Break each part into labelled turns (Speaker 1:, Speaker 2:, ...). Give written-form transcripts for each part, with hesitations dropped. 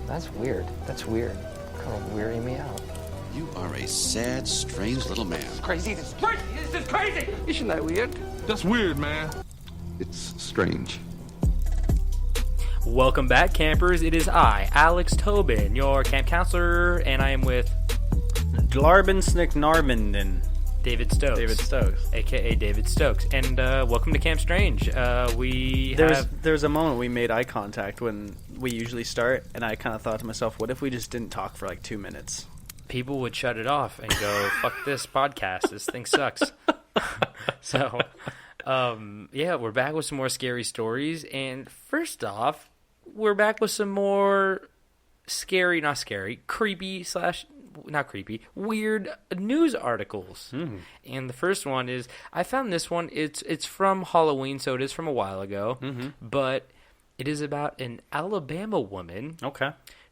Speaker 1: That's weird. That's weird. Kind of weirding me out.
Speaker 2: You are a sad, strange little man.
Speaker 1: Crazy. This is crazy. This is crazy. Isn't that weird?
Speaker 3: That's weird, man.
Speaker 2: It's strange.
Speaker 4: Welcome back, campers. It is I, Alex Tobin, your camp counselor, and I am with
Speaker 5: Glarbin Snick Narmenden.
Speaker 4: David Stokes, aka David Stokes, and welcome to Camp Strange. There's
Speaker 5: a moment we made eye contact when we usually start, and I kind of thought to myself, what if we just didn't talk for like 2 minutes?
Speaker 4: People would shut it off and go, "Fuck this podcast. This thing sucks." So, we're back with some more scary stories, and first off, we're back with some more weird news articles. And the first one is, I found this one, it's from Halloween, so it is from a while ago, but it is about an Alabama woman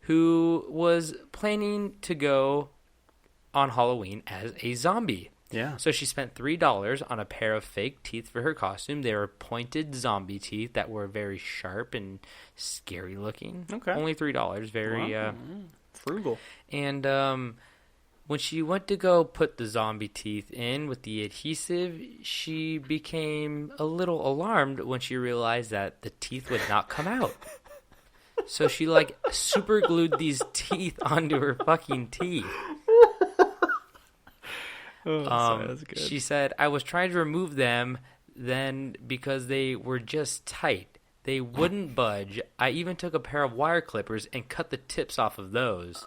Speaker 4: who was planning to go on Halloween as a zombie.
Speaker 5: Yeah.
Speaker 4: So she spent $3 on a pair of fake teeth for her costume. They were pointed zombie teeth that were very sharp and scary looking.
Speaker 5: Okay.
Speaker 4: Only $3. Very
Speaker 5: frugal.
Speaker 4: And when she went to go put the zombie teeth in with the adhesive, she became a little alarmed when she realized that the teeth would not come out. So she super glued these teeth onto her fucking teeth.
Speaker 5: That's good.
Speaker 4: She said, "I was trying to remove them then because they were just tight. They wouldn't budge. I even took a pair of wire clippers and cut the tips off of those."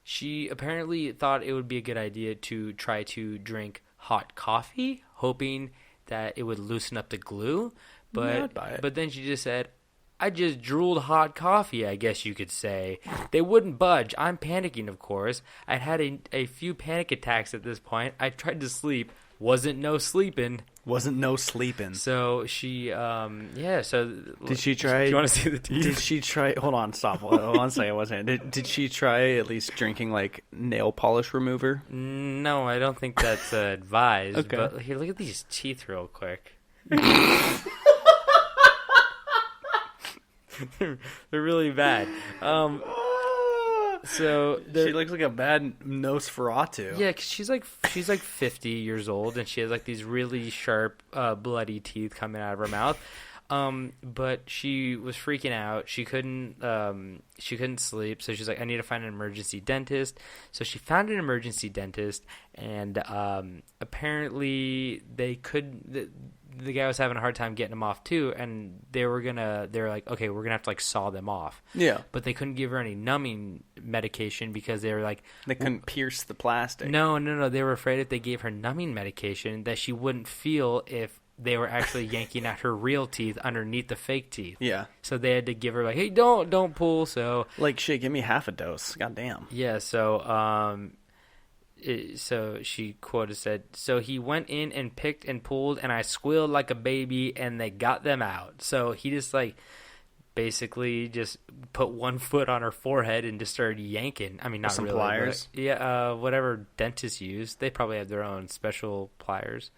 Speaker 4: She apparently thought it would be a good idea to try to drink hot coffee, hoping that it would loosen up the glue. But then she just said, "I just drooled hot coffee, I guess you could say. They wouldn't budge. I'm panicking, of course. I'd had a few panic attacks at this point. I tried to sleep. Wasn't no sleeping." So she,
Speaker 5: Did she try?
Speaker 4: Do you want to see the teeth?
Speaker 5: Did she try? Hold on, stop. One second. Did she try at least drinking like nail polish remover?
Speaker 4: No, I don't think that's advised.
Speaker 5: Okay.
Speaker 4: But here, look at these teeth real quick. They're really bad. So
Speaker 5: she looks like a bad Nosferatu.
Speaker 4: Yeah, 'cause she's like 50 years old, and she has like these really sharp, bloody teeth coming out of her mouth. But she was freaking out. She couldn't sleep. So she's like, "I need to find an emergency dentist." So she found an emergency dentist, and apparently the guy was having a hard time getting them off too, and they were like, "Okay, we're gonna have to like saw them off."
Speaker 5: Yeah.
Speaker 4: But they couldn't give her any numbing medication because they were like,
Speaker 5: they couldn't pierce the plastic.
Speaker 4: No. They were afraid if they gave her numbing medication that she wouldn't feel if they were actually yanking at her real teeth underneath the fake teeth.
Speaker 5: Yeah.
Speaker 4: So they had to give her like, "Hey, don't pull." So
Speaker 5: like, shit, give me half a dose. God damn.
Speaker 4: Yeah. So so she quoted said, "So he went in and picked and pulled, and I squealed like a baby, and they got them out." So he just like basically just put one foot on her forehead and just started yanking. I mean, not
Speaker 5: some
Speaker 4: really,
Speaker 5: pliers.
Speaker 4: But, whatever dentists use. They probably have their own special pliers.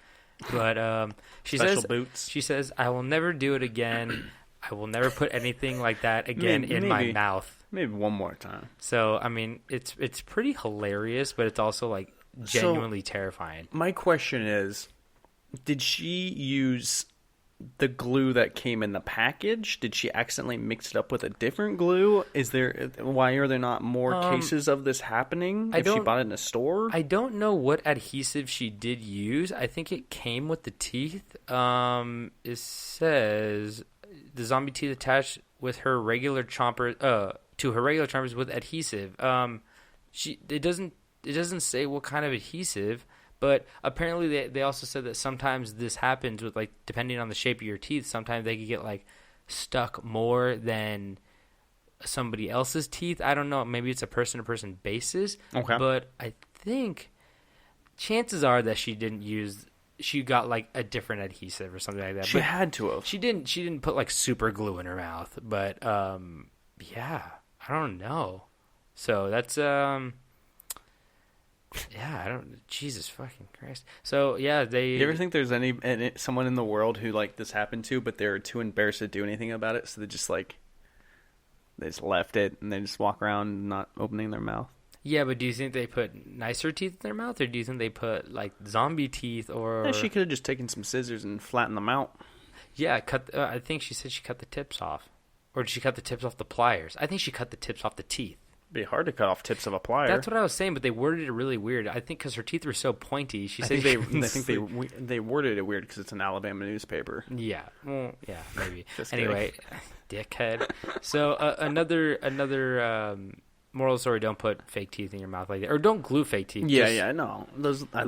Speaker 4: But she
Speaker 5: special
Speaker 4: says,
Speaker 5: boots.
Speaker 4: She says, "I will never do it again. I will never put anything like that again in my mouth."
Speaker 5: Maybe one more time.
Speaker 4: So, I mean, it's pretty hilarious, but it's also, like, genuinely terrifying.
Speaker 5: My question is, did she use the glue that came in the package? Did she accidentally mix it up with a different glue? Why are there not more cases of this happening if she bought it in a store?
Speaker 4: I don't know what adhesive she did use. I think it came with the teeth. It says the zombie teeth attached with her regular chomper, to her regular chompers with adhesive. It doesn't say what kind of adhesive, but apparently they also said that sometimes this happens with, like, depending on the shape of your teeth, sometimes they could get like stuck more than somebody else's teeth. I don't know, maybe it's a person to person basis.
Speaker 5: Okay.
Speaker 4: But I think chances are that she got like a different adhesive or something like that.
Speaker 5: She
Speaker 4: but
Speaker 5: had to have.
Speaker 4: She didn't put like super glue in her mouth, but yeah, I don't know. So that's I don't. Jesus fucking Christ. So yeah,
Speaker 5: You ever think there's someone in the world who like this happened to, but they're too embarrassed to do anything about it, so they just like They just left it, and they just walk around not opening their mouth.
Speaker 4: Yeah, but do you think they put nicer teeth in their mouth, or do you think they put like zombie teeth? Or
Speaker 5: Yeah, she could have just taken some scissors and flattened them out.
Speaker 4: yeah, cut. I think she said she cut the tips off, or did she cut the tips off the pliers? I think she cut the tips off the teeth.
Speaker 5: It'd be hard to cut off tips of a plier.
Speaker 4: That's what I was saying, but they worded it really weird. I think because her teeth were so pointy. She said
Speaker 5: I think they worded it weird because it's an Alabama newspaper.
Speaker 4: Yeah, well, yeah, maybe.
Speaker 5: Just
Speaker 4: Anyway, dickhead. So another moral story: don't put fake teeth in your mouth like that, or don't glue fake teeth.
Speaker 5: Yeah, no. Those, I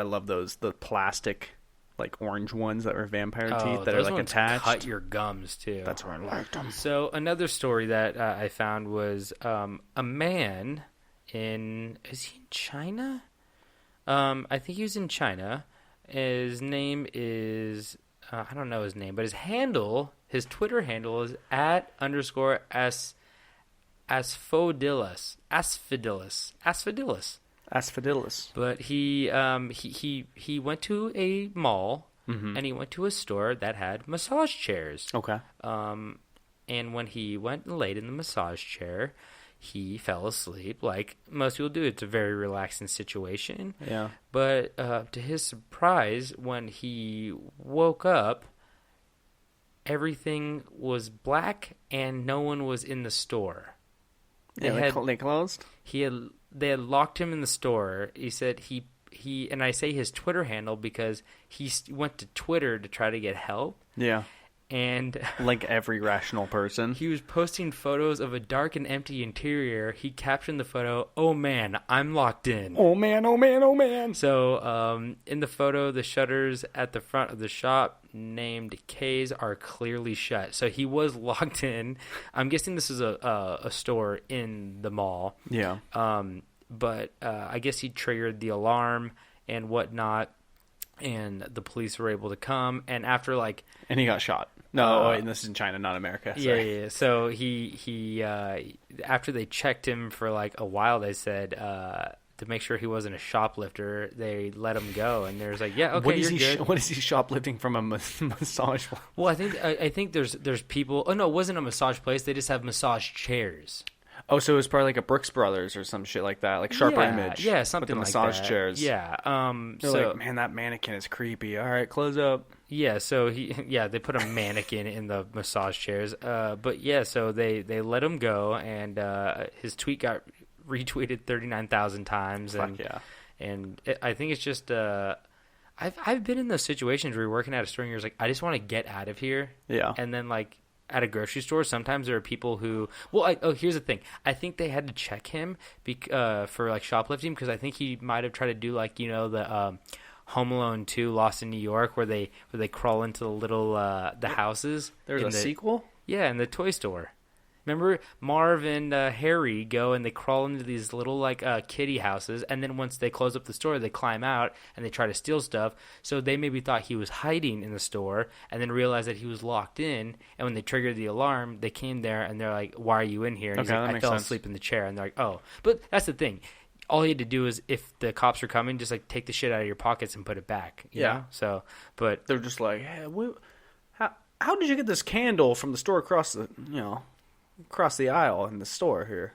Speaker 5: love those. The plastic, like orange ones that are vampire teeth that are
Speaker 4: those
Speaker 5: like
Speaker 4: ones
Speaker 5: attached.
Speaker 4: cut your gums too.
Speaker 5: That's where I liked them.
Speaker 4: So another story that I found was a man is he in China? I think he was in China. His name is I don't know his name, but his Twitter handle is @_asphodilus.
Speaker 5: Asphodilus.
Speaker 4: But he went to a mall and he went to a store that had massage chairs.
Speaker 5: Okay.
Speaker 4: And when he went and laid in the massage chair, he fell asleep like most people do. It's a very relaxing situation.
Speaker 5: Yeah.
Speaker 4: But to his surprise, when he woke up, everything was black and no one was in the store.
Speaker 5: They closed?
Speaker 4: They had locked him in the store. He said he and I say his Twitter handle because he went to Twitter to try to get help.
Speaker 5: Yeah.
Speaker 4: And
Speaker 5: like every rational person.
Speaker 4: He was posting photos of a dark and empty interior. He captioned the photo, "Oh man, I'm locked in."
Speaker 5: Oh man, oh man, oh man.
Speaker 4: So in the photo, the shutters at the front of the shop named K's are clearly shut. So he was locked in. I'm guessing this is a store in the mall.
Speaker 5: Yeah.
Speaker 4: But I guess he triggered the alarm and whatnot, and the police were able to come. And after
Speaker 5: and he got shot. No, wait, this is in China, not America. Sorry.
Speaker 4: Yeah. So he after they checked him for a while, they said to make sure he wasn't a shoplifter, they let him go. And there's yeah, okay, you're good.
Speaker 5: What is he shoplifting from a massage?
Speaker 4: Well, I think there's people. Oh no, it wasn't a massage place. They just have massage chairs.
Speaker 5: Oh, so it was probably like a Brooks Brothers or some shit like that, like Sharper Image.
Speaker 4: Yeah, something
Speaker 5: with the
Speaker 4: like
Speaker 5: massage
Speaker 4: that.
Speaker 5: chairs.
Speaker 4: Yeah.
Speaker 5: They're
Speaker 4: so
Speaker 5: like, man, that mannequin is creepy. All right, close up.
Speaker 4: Yeah, so they put a mannequin in the massage chairs. But yeah, so they let him go, and his tweet got retweeted 39,000 times.
Speaker 5: Fuck yeah.
Speaker 4: And I think it's just I've been in those situations where you're working at a store and you're just like, I just want to get out of here.
Speaker 5: Yeah.
Speaker 4: And then at a grocery store, sometimes there are people who. Well, here's the thing. I think they had to check him for shoplifting because I think he might have tried to do the Home Alone 2, Lost in New York, where they crawl into the little the houses.
Speaker 5: There's a sequel.
Speaker 4: Yeah, in the toy store. Remember, Marv and Harry go and they crawl into these little kitty houses, and then once they close up the store, they climb out and they try to steal stuff. So they maybe thought he was hiding in the store, and then realized that he was locked in. And when they triggered the alarm, they came there and they're like, "Why are you in here?" And he's like, "I fell asleep in the chair." And they're like, "Oh," but that's the thing. All you had to do is, if the cops are coming, just take the shit out of your pockets and put it back. You know? So, but
Speaker 5: they're just like, "Hey, how did you get this candle from the store across the aisle in the store here?"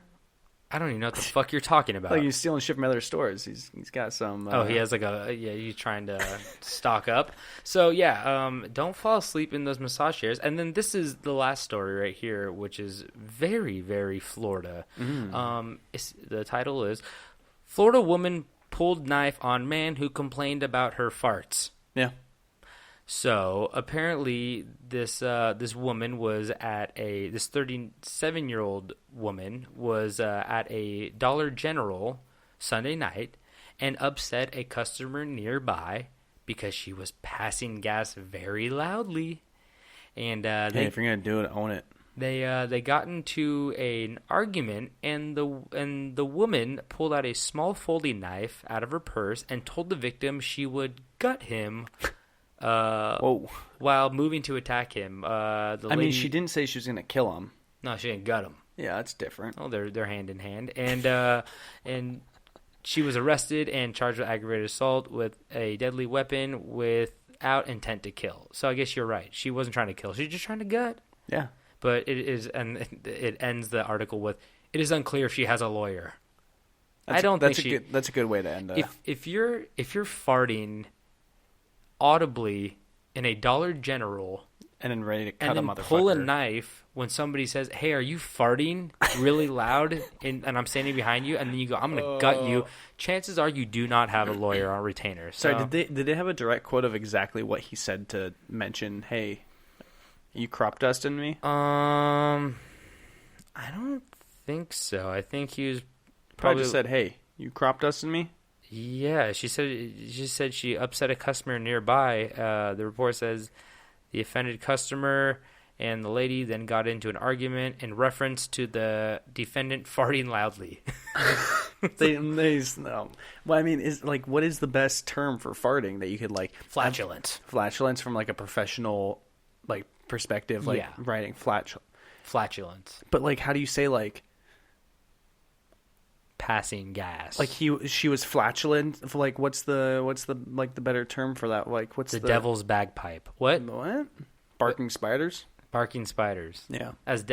Speaker 4: I don't even know what the fuck you're talking about.
Speaker 5: He's stealing shit from other stores. He's got some.
Speaker 4: He has he's trying to stock up. So don't fall asleep in those massage chairs. And then this is the last story right here, which is very, very Florida. The title is "Florida Woman Pulled Knife on Man Who Complained About Her Farts."
Speaker 5: Yeah.
Speaker 4: So apparently, this woman was at this 37-year-old woman was at a Dollar General Sunday night and upset a customer nearby because she was passing gas very loudly. And
Speaker 5: if you're gonna do it, own it.
Speaker 4: They got into an argument, and the woman pulled out a small folding knife out of her purse and told the victim she would gut him. While moving to attack him.
Speaker 5: She didn't say she was going to kill him.
Speaker 4: No, she didn't gut him.
Speaker 5: Yeah, that's different.
Speaker 4: Oh, they're hand in hand. And she was arrested and charged with aggravated assault with a deadly weapon without intent to kill. So I guess you're right. She wasn't trying to kill. She was just trying to gut.
Speaker 5: Yeah.
Speaker 4: But it is, and it ends the article with, "It is unclear if she has a lawyer." I don't think she.
Speaker 5: That's a good way to end it.
Speaker 4: If you're farting audibly in a Dollar General
Speaker 5: And then ready to cut
Speaker 4: and
Speaker 5: a
Speaker 4: then
Speaker 5: motherfucker.
Speaker 4: pull a knife when somebody says, "Hey, are you farting really loud?" and I'm standing behind you, and then you go, "I'm gonna gut you." Chances are you do not have a lawyer on retainer. So.
Speaker 5: Sorry, did they have a direct quote of exactly what he said to mention? Hey, you crop dusting me?
Speaker 4: I don't think so. I think he was
Speaker 5: Probably just said, "Hey, you crop dusting me?"
Speaker 4: Yeah, she said she upset a customer nearby. The report says the offended customer and the lady then got into an argument in reference to the defendant farting loudly.
Speaker 5: No. Well, I mean, what is the best term for farting that you could
Speaker 4: Flatulence.
Speaker 5: Flatulence from a professional perspective,
Speaker 4: Yeah.
Speaker 5: writing
Speaker 4: Flatulence.
Speaker 5: But how do you say
Speaker 4: Passing gas.
Speaker 5: she was flatulent? What's the better term for that? What's
Speaker 4: the devil's bagpipe. What?
Speaker 5: Barking spiders?
Speaker 4: Barking spiders.
Speaker 5: Yeah.
Speaker 4: As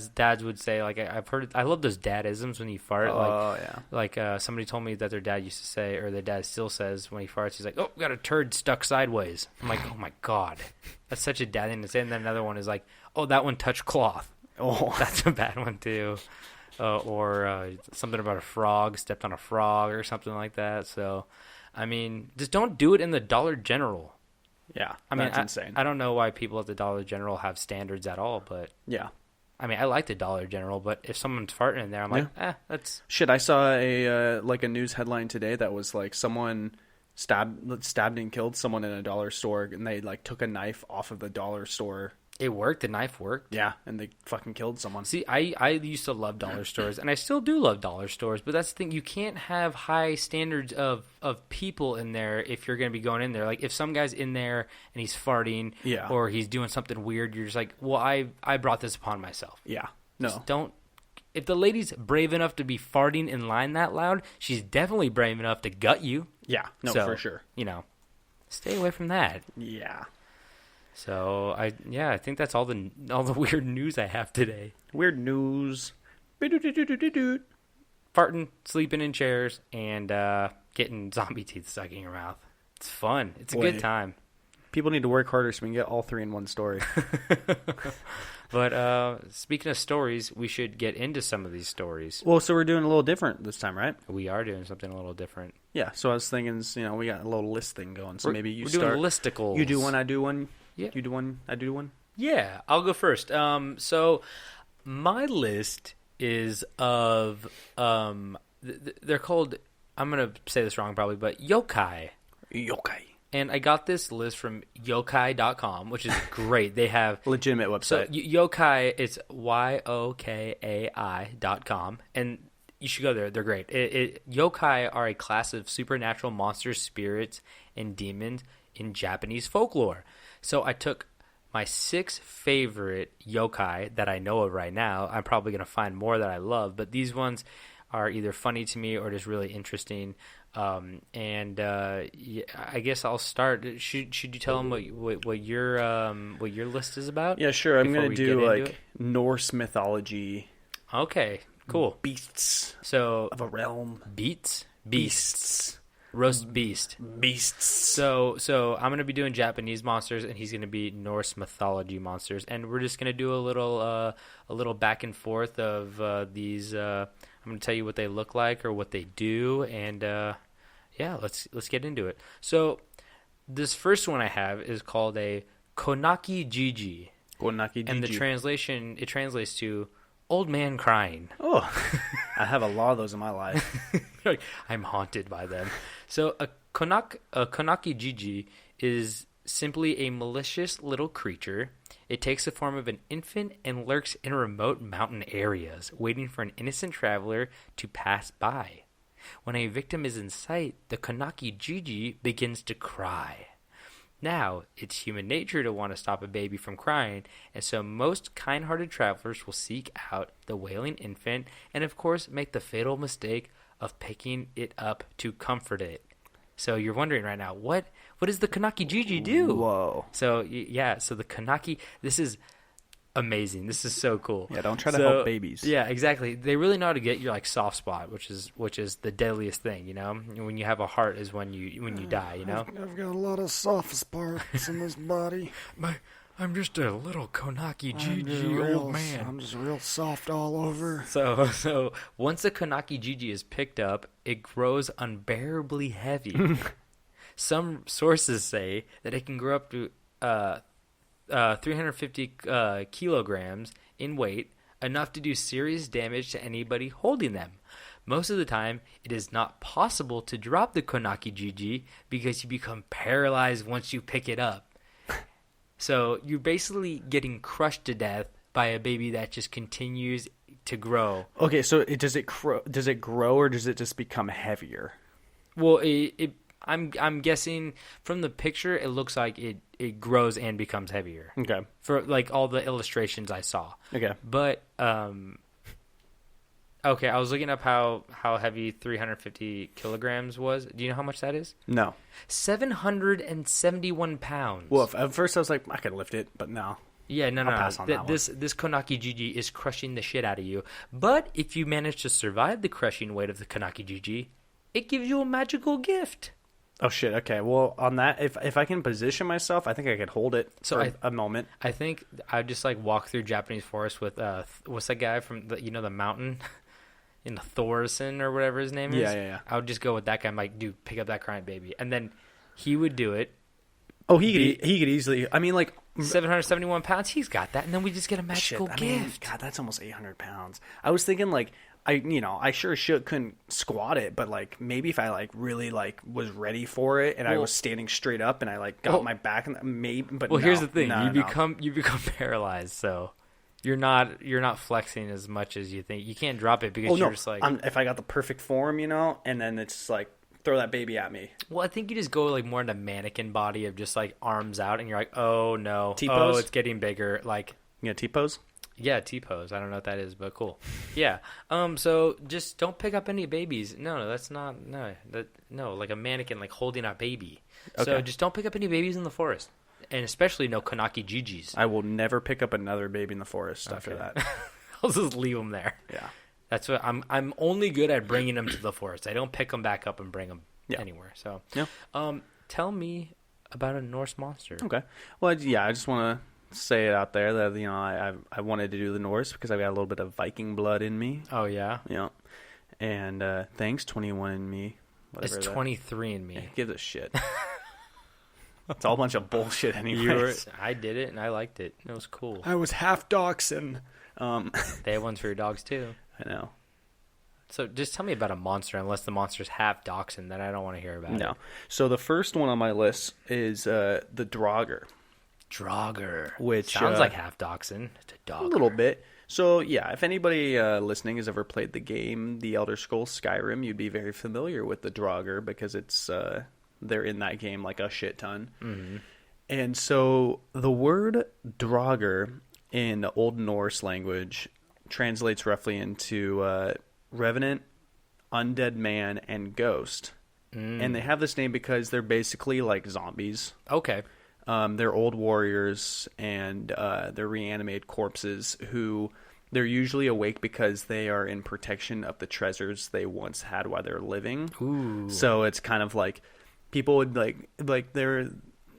Speaker 4: dads would say, I've heard. I love those dadisms when you fart.
Speaker 5: Oh yeah.
Speaker 4: Somebody told me that their dad used to say, or their dad still says when he farts, he's like, "Oh, got a turd stuck sideways." I'm like, "Oh my god, that's such a dad thing to say." And then another one is like, "Oh, that one touched cloth."
Speaker 5: Oh,
Speaker 4: That's a bad one too. Or something about a frog, stepped on a frog or something like that. So, I mean, just don't do it in the Dollar General.
Speaker 5: yeah.
Speaker 4: I mean,
Speaker 5: that's insane.
Speaker 4: I don't know why people at the Dollar General have standards at all, but
Speaker 5: yeah.
Speaker 4: I mean, I like the Dollar General, but if someone's farting in there, I'm like, that's...
Speaker 5: Shit, I saw a news headline today that was someone stabbed and killed someone in a dollar store, and they took a knife off of the dollar store.
Speaker 4: It worked. The knife worked.
Speaker 5: Yeah, and they fucking killed someone.
Speaker 4: See, I used to love dollar stores, and I still do love dollar stores, but that's the thing. You can't have high standards of people in there if you're going to be going in there. If some guy's in there and he's farting
Speaker 5: Yeah.
Speaker 4: or he's doing something weird, you're just like, well, I brought this upon myself.
Speaker 5: Yeah, no.
Speaker 4: Just don't. If the lady's brave enough to be farting in line that loud, she's definitely brave enough to gut you.
Speaker 5: Yeah, no,
Speaker 4: So,
Speaker 5: for sure.
Speaker 4: Stay away from that.
Speaker 5: Yeah.
Speaker 4: So I think that's all the weird news I have today.
Speaker 5: Weird news.
Speaker 4: Farting, sleeping in chairs, and getting zombie teeth stuck in your mouth. It's fun. It's a good time.
Speaker 5: People need to work harder so we can get all three in one story.
Speaker 4: But speaking of stories, we should get into some of these stories.
Speaker 5: Well, so we're doing a little different this time, right?
Speaker 4: We are doing something a little different.
Speaker 5: Yeah, so I was thinking, we got a little list thing going, so maybe you
Speaker 4: we're
Speaker 5: start.
Speaker 4: doing listicles.
Speaker 5: You do one, I do one.
Speaker 4: Yeah.
Speaker 5: You do one, I do one.
Speaker 4: Yeah, I'll go first. So my list is of they're called, I'm going to say this wrong probably, but Yōkai.
Speaker 5: Yōkai.
Speaker 4: And I got this list from Yōkai.com, which is great. They have
Speaker 5: Legitimate
Speaker 4: so
Speaker 5: website.
Speaker 4: Yōkai, it's YOKAI.com, and you should go there. They're great. Yōkai are a class of supernatural monsters, spirits, and demons in Japanese folklore. So I took my 6 favorite yokai that I know of right now. I'm probably going to find more that I love, but these ones are either funny to me or just really interesting. I guess I'll start. Should you tell them what your list is about?
Speaker 5: Yeah, sure. I'm going to do
Speaker 4: it?
Speaker 5: Norse mythology.
Speaker 4: Okay, cool.
Speaker 5: Beasts
Speaker 4: So
Speaker 5: of a realm.
Speaker 4: Beasts. Roast beast.
Speaker 5: Beasts.
Speaker 4: So I'm gonna be doing Japanese monsters, and he's gonna be Norse mythology monsters, and we're just gonna do a little back and forth of these. I'm gonna tell you what they look like or what they do, and let's get into it. So this first one I have is called a konaki jiji, and the translation it translates to old man crying.
Speaker 5: Oh, I have a lot of those in my life.
Speaker 4: I'm haunted by them. So a konaki jiji is simply a malicious little creature. It takes the form of an infant and lurks in remote mountain areas, waiting for an innocent traveler to pass by. When a victim is in sight, the konaki jiji begins to cry. Now, it's human nature to want to stop a baby from crying, and so most kind-hearted travelers will seek out the wailing infant and, of course, make the fatal mistake of picking it up to comfort it. So you're wondering right now, what does the konaki jiji do?
Speaker 5: Whoa.
Speaker 4: So, so the konaki, this is amazing. This is so cool.
Speaker 5: Yeah, don't try to help babies.
Speaker 4: Yeah, exactly. They really know how to get your like soft spot, which is the deadliest thing. You know, when you have a heart is when you die. You know,
Speaker 3: I've got a lot of soft spots in this body.
Speaker 4: I'm just a little Konaki
Speaker 3: I'm just real soft all over.
Speaker 4: So once a Konaki Gigi is picked up, it grows unbearably heavy. Some sources say that it can grow up to 350 kilograms in weight, enough to do serious damage to anybody holding them. Most of the time, it is not possible to drop the Konaki Gigi because you become paralyzed once you pick it up. So you're basically getting crushed to death by a baby that just continues to grow.
Speaker 5: Okay, so does it grow or does it just become heavier?
Speaker 4: Well, I'm guessing from the picture, it looks like it grows and becomes heavier.
Speaker 5: Okay.
Speaker 4: For like all the illustrations I saw.
Speaker 5: Okay.
Speaker 4: But okay, I was looking up how heavy 350 kilograms was. Do you know how much that is?
Speaker 5: No.
Speaker 4: 771 pounds.
Speaker 5: Well, at first I was like, I could lift it, but no.
Speaker 4: Yeah, no.
Speaker 5: Pass on that one.
Speaker 4: This Konaki Gigi is crushing the shit out of you. But if you manage to survive the crushing weight of the Konaki Gigi, it gives you a magical gift.
Speaker 5: Oh shit! Okay, well, on that, if I can position myself, I think I could hold it for a moment.
Speaker 4: I think I'd just like walk through Japanese forest with what's that guy from the mountain in the Thorson or whatever his name is.
Speaker 5: Yeah.
Speaker 4: I would just go with that guy. I'm like, dude, pick up that crying baby, and then he would do it.
Speaker 5: Oh, he could easily. I mean, like
Speaker 4: 771 pounds. He's got that, and then we just get a magical gift.
Speaker 5: I mean, God, that's almost 800 pounds. I was thinking like. I sure as shit couldn't squat it, but like maybe if I like really like was ready for it and I was standing straight up and I like got my back and maybe. But
Speaker 4: here's the thing: you become paralyzed, so you're not flexing as much as you think. You can't drop it because you're just like.
Speaker 5: If I got the perfect form, and then it's like throw that baby at me.
Speaker 4: Well, I think you just go like more into mannequin body of just like arms out, and you're like, oh no,
Speaker 5: T-pose?
Speaker 4: Oh it's getting bigger, like
Speaker 5: T-pose.
Speaker 4: Yeah, T-pose. I don't know what that is, but cool. Yeah. So just don't pick up any babies. No, that's not. No, like a mannequin, like holding a baby. Okay. So just don't pick up any babies in the forest, and especially no Konaki Gigis.
Speaker 5: I will never pick up another baby in the forest after that.
Speaker 4: I'll just leave them there.
Speaker 5: Yeah.
Speaker 4: That's what I'm only good at bringing them to the forest. I don't pick them back up and bring them anywhere. So, tell me about a Norse monster.
Speaker 5: Okay. Well, yeah, I just want to say it out there that I wanted to do the Norse because I've got a little bit of Viking blood in me.
Speaker 4: Oh yeah.
Speaker 5: Yeah. And thanks 21 in me.
Speaker 4: It's 23 in me.
Speaker 5: Give a shit. It's all a bunch of bullshit anyway.
Speaker 4: I did it and I liked it. It was cool.
Speaker 3: I was half dachshund.
Speaker 4: They have ones for your dogs too.
Speaker 5: I know.
Speaker 4: So just tell me about a monster, unless the monster's half dachshund, then I don't want to hear about it.
Speaker 5: No. So the first one on my list is the Draugr.
Speaker 4: Draugr,
Speaker 5: which
Speaker 4: sounds like half dachshund. It's a dog.
Speaker 5: A little bit. So yeah, if anybody listening has ever played the game, The Elder Scrolls Skyrim, you'd be very familiar with the Draugr because it's they're in that game like a shit ton.
Speaker 4: Mm-hmm.
Speaker 5: And so the word Draugr in the Old Norse language translates roughly into revenant, undead man, and ghost. And they have this name because they're basically like zombies.
Speaker 4: Okay.
Speaker 5: They're old warriors, and they're reanimated corpses who they're usually awake because they are in protection of the treasures they once had while they're living.
Speaker 4: Ooh.
Speaker 5: So it's kind of like people would like they're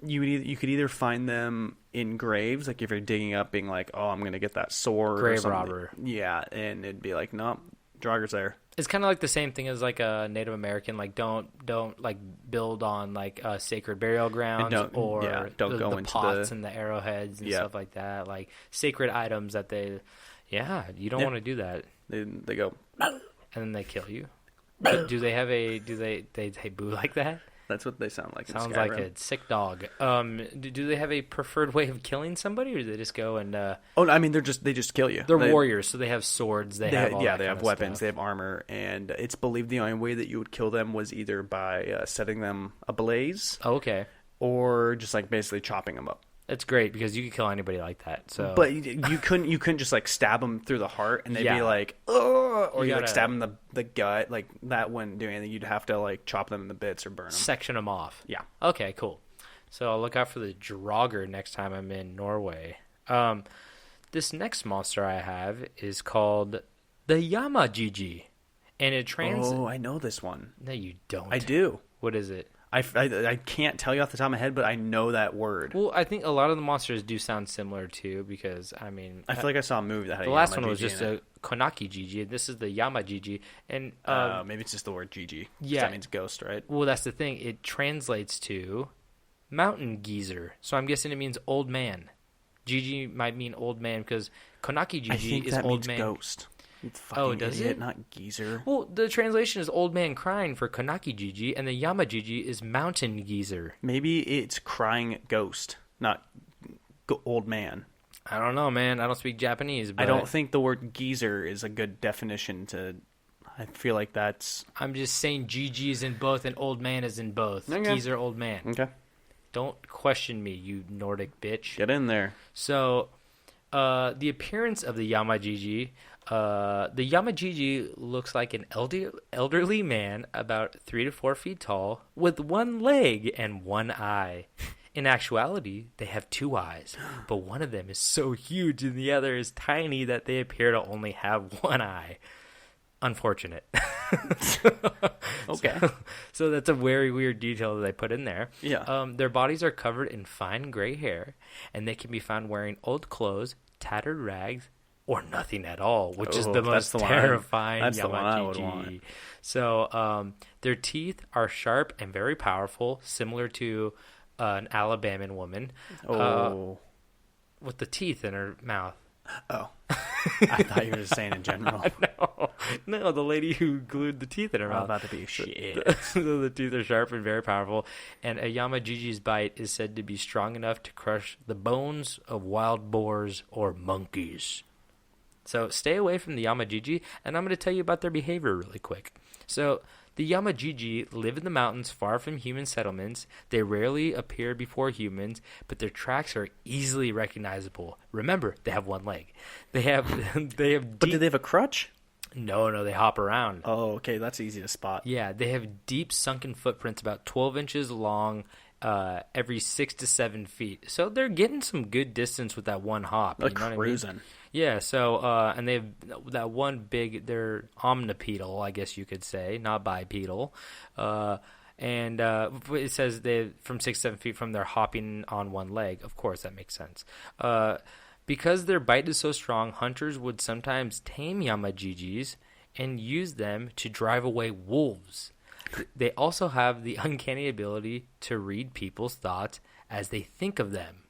Speaker 5: you could either find them in graves, like if you're digging up, being like, oh, I'm gonna get that sword,
Speaker 4: grave
Speaker 5: or something.
Speaker 4: robber.
Speaker 5: Yeah, and it'd be like, no, Drauggr's there.
Speaker 4: It's kind of like the same thing as like a Native American, like don't like build on like sacred burial grounds
Speaker 5: don't
Speaker 4: go
Speaker 5: into
Speaker 4: pots and the arrowheads and stuff like that, like sacred items that you don't want to do that.
Speaker 5: They go,
Speaker 4: and then they kill you. But do they boo like that?
Speaker 5: That's what they sound like.
Speaker 4: Sounds like a sick dog. Do they have a preferred way of killing somebody, or do they just go and?
Speaker 5: I mean, they just kill you.
Speaker 4: They're warriors, so they have swords. They have
Speaker 5: they have weapons. They have armor, and it's believed the only way that you would kill them was either by setting them ablaze.
Speaker 4: Oh, okay.
Speaker 5: Or just like basically chopping them up.
Speaker 4: It's great because you could kill anybody like that. So,
Speaker 5: but you couldn't just like stab them through the heart and they'd be like, oh, or you like stab them in the gut, like that wouldn't do anything. You'd have to like chop them in the bits or burn them,
Speaker 4: section them off.
Speaker 5: Yeah.
Speaker 4: Okay, cool. So I'll look out for the Draugr next time I'm in Norway. This next monster I have is called the Yamajiji, and it
Speaker 5: Oh, I know this one.
Speaker 4: No, you don't.
Speaker 5: I do.
Speaker 4: What is it?
Speaker 5: I can't tell you off the top of my head, but I know that word.
Speaker 4: Well, I think a lot of the monsters do sound similar too, because I mean,
Speaker 5: I feel like I saw a movie that had
Speaker 4: the
Speaker 5: a
Speaker 4: last one
Speaker 5: Yamajiji
Speaker 4: was just
Speaker 5: in
Speaker 4: a
Speaker 5: it.
Speaker 4: Konaki Jiji, and this is the Yamajiji, and
Speaker 5: Maybe it's just the word Gigi.
Speaker 4: yeah.
Speaker 5: That means ghost, right?
Speaker 4: well, that's the thing. It translates to mountain geezer, so I'm guessing it means old man. Jiji might mean old man because Konaki
Speaker 5: I
Speaker 4: Jiji
Speaker 5: think
Speaker 4: is
Speaker 5: that
Speaker 4: old
Speaker 5: means
Speaker 4: man.
Speaker 5: ghost. You fucking
Speaker 4: Oh, does
Speaker 5: idiot,
Speaker 4: it?
Speaker 5: Not geezer.
Speaker 4: Well, the translation is old man crying for Konaki Jiji, and the Yamajiji is mountain geezer.
Speaker 5: Maybe it's crying ghost, not old man.
Speaker 4: I don't know, man. I don't speak Japanese, but
Speaker 5: I don't think the word geezer is a good definition to. I feel like that's
Speaker 4: I'm just saying Gigi is in both and old man is in both.
Speaker 5: Okay.
Speaker 4: Geezer, old man.
Speaker 5: okay.
Speaker 4: Don't question me, you Nordic bitch.
Speaker 5: Get in there.
Speaker 4: So, the appearance of the Yamajiji, the Yamajiji looks like an elderly man about 3 to 4 feet tall with one leg and one eye. In actuality, they have 2 eyes, but one of them is so huge and the other is tiny that they appear to only have one eye. Unfortunate.
Speaker 5: Okay.
Speaker 4: So that's a very weird detail that they put in there.
Speaker 5: Yeah.
Speaker 4: Their bodies are covered in fine gray hair, and they can be found wearing old clothes, tattered rags, or nothing at all, which is
Speaker 5: Oh,
Speaker 4: the
Speaker 5: that's
Speaker 4: most
Speaker 5: the one
Speaker 4: terrifying
Speaker 5: that's the one I would
Speaker 4: Yamajiji.
Speaker 5: want.
Speaker 4: So their teeth are sharp and very powerful, similar to an Alabaman woman with the teeth in her mouth.
Speaker 5: Oh. I thought you were just saying in general.
Speaker 4: No, the lady who glued the teeth in her
Speaker 5: I'm
Speaker 4: mouth.
Speaker 5: about to be shit.
Speaker 4: So the teeth are sharp and very powerful, and a Yamajiji's bite is said to be strong enough to crush the bones of wild boars or monkeys. So stay away from the Yamajiji, and I'm going to tell you about their behavior really quick. So the Yamajiji live in the mountains far from human settlements. They rarely appear before humans, but their tracks are easily recognizable. Remember, they have one leg. They have
Speaker 5: But do they have a crutch?
Speaker 4: No, they hop around.
Speaker 5: Oh, okay. That's easy to spot.
Speaker 4: Yeah, they have deep sunken footprints about 12 inches long, every 6 to 7 feet. So they're getting some good distance with that one hop.
Speaker 5: Like
Speaker 4: you know what I mean?
Speaker 5: cruising.
Speaker 4: Yeah, so, and they have that one big, they're omnipedal, I guess you could say, not bipedal. And it says they from 6 to 7 feet from their hopping on one leg. Of course, that makes sense. Because their bite is so strong, hunters would sometimes tame Yamajijis and use them to drive away wolves. They also have the uncanny ability to read people's thoughts as they think of them.